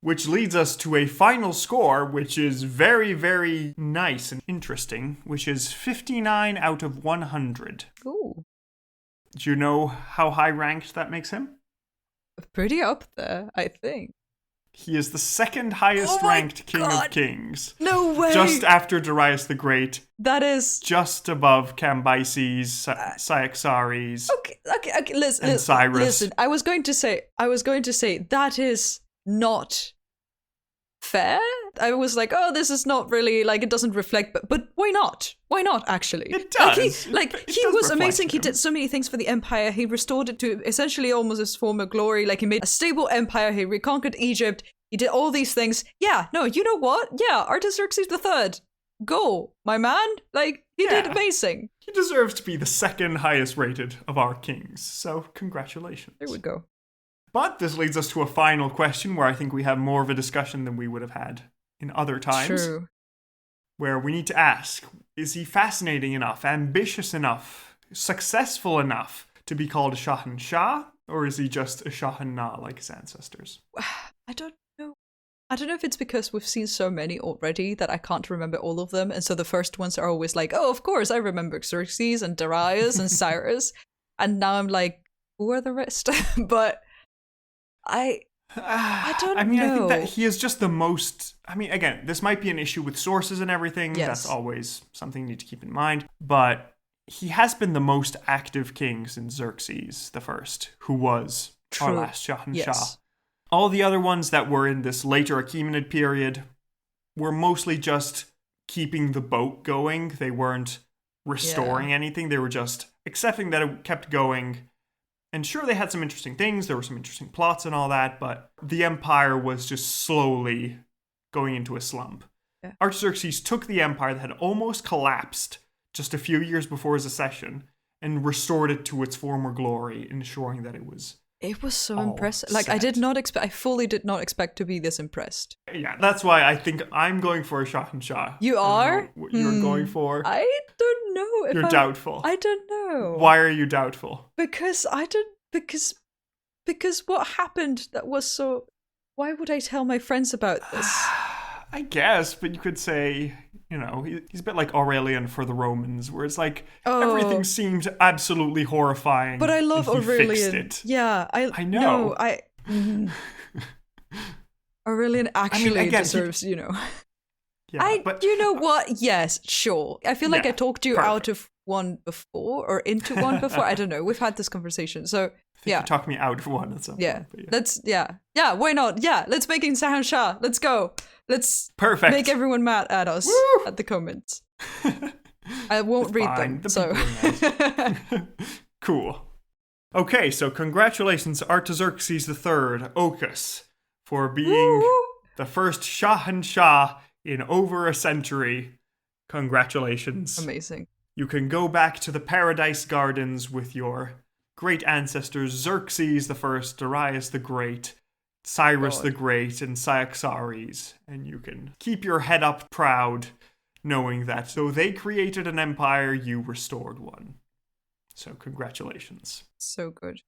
Which leads us to a final score, which is very, very nice and interesting, which is 59 out of 100. Ooh. Do you know how high ranked that makes him? Pretty up there, I think. He is the second highest ranked king of kings. No way! Just after Darius the Great. That is... Just above Cambyses, Cyaxares, Okay, listen, and Cyrus. Listen, I was going to say, that is not fair. I was like, oh, this is not really, like, it doesn't reflect, but why not? Why not, actually? It does. He does was reflect amazing. He him. did so many things for the empire. He restored it to essentially almost his former glory. Like, he made a stable empire. He reconquered Egypt. He did all these things. Yeah, no, you know what? Yeah, Artaxerxes III. Go, my man. Like, he did amazing. He deserves to be the second highest rated of our kings. So, congratulations. There we go. But this leads us to a final question where I think we have more of a discussion than we would have had in other times. True. Where we need to ask, is he fascinating enough, ambitious enough, successful enough to be called a Shahanshah? Or is he just a Shahanah like his ancestors? I don't know. I don't know if it's because we've seen so many already that I can't remember all of them. And so the first ones are always like, oh, of course, I remember Xerxes and Darius and Cyrus. And now I'm like, who are the rest? But I don't know. I mean, I think that he is just the most... I mean, again, this might be an issue with sources and everything. Yes. That's always something you need to keep in mind. But he has been the most active king since Xerxes the First, who was our True. last Shahanshah. Yes. All the other ones that were in this later Achaemenid period were mostly just keeping the boat going. They weren't restoring anything. They were just accepting that it kept going. And sure, they had some interesting things. There were some interesting plots and all that, but the empire was just slowly going into a slump. Yeah. Artaxerxes took the empire that had almost collapsed just a few years before his accession and restored it to its former glory, ensuring that it was so all impressive. Like, I fully did not expect to be this impressed. Yeah, that's why I think I'm going for a Shahanshah. You are? What you're going for? I don't know if You're doubtful. I don't know. Why are you doubtful? Because what happened that was so... Why would I tell my friends about this? I guess, but you could say, he's a bit like Aurelian for the Romans, where it's like everything seemed absolutely horrifying. But I love and he Aurelian. fixed it. Yeah, I know. Aurelian actually again, deserves, Yeah, but you know what? Yes, sure. I feel like I talked you out of one before or into one before. I don't know. We've had this conversation. So You talked me out of one at some yeah. point. Let's why not? Yeah, let's make it Sahan Shah. Let's go. Let's Perfect. make everyone mad at us Woo! at the comments. I won't read Fine, them. the So people are nice. Cool. Okay, so congratulations Artaxerxes III Ochus for being the first Shahanshah in over a century. Congratulations. amazing. You can go back to the Paradise Gardens with your great ancestors Xerxes I, Darius the Great, Cyrus the Great, and Cyaxares, and you can keep your head up proud, knowing that though they created an empire, you restored one. So congratulations. So good.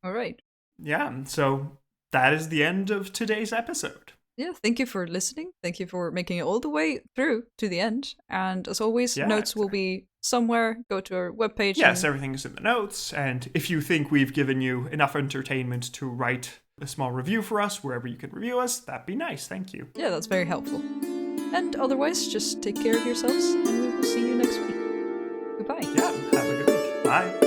All right. Yeah, so that is the end of today's episode. Yeah, thank you for listening. Thank you for making it all the way through to the end. And as always, notes will be somewhere. Go to our webpage. Yes, everything is in the notes. And if you think we've given you enough entertainment to write a small review for us, wherever you can review us, that'd be nice. Thank you. Yeah, that's very helpful. And otherwise, just take care of yourselves, and we will see you next week. Goodbye. Yeah, have a good week. Bye.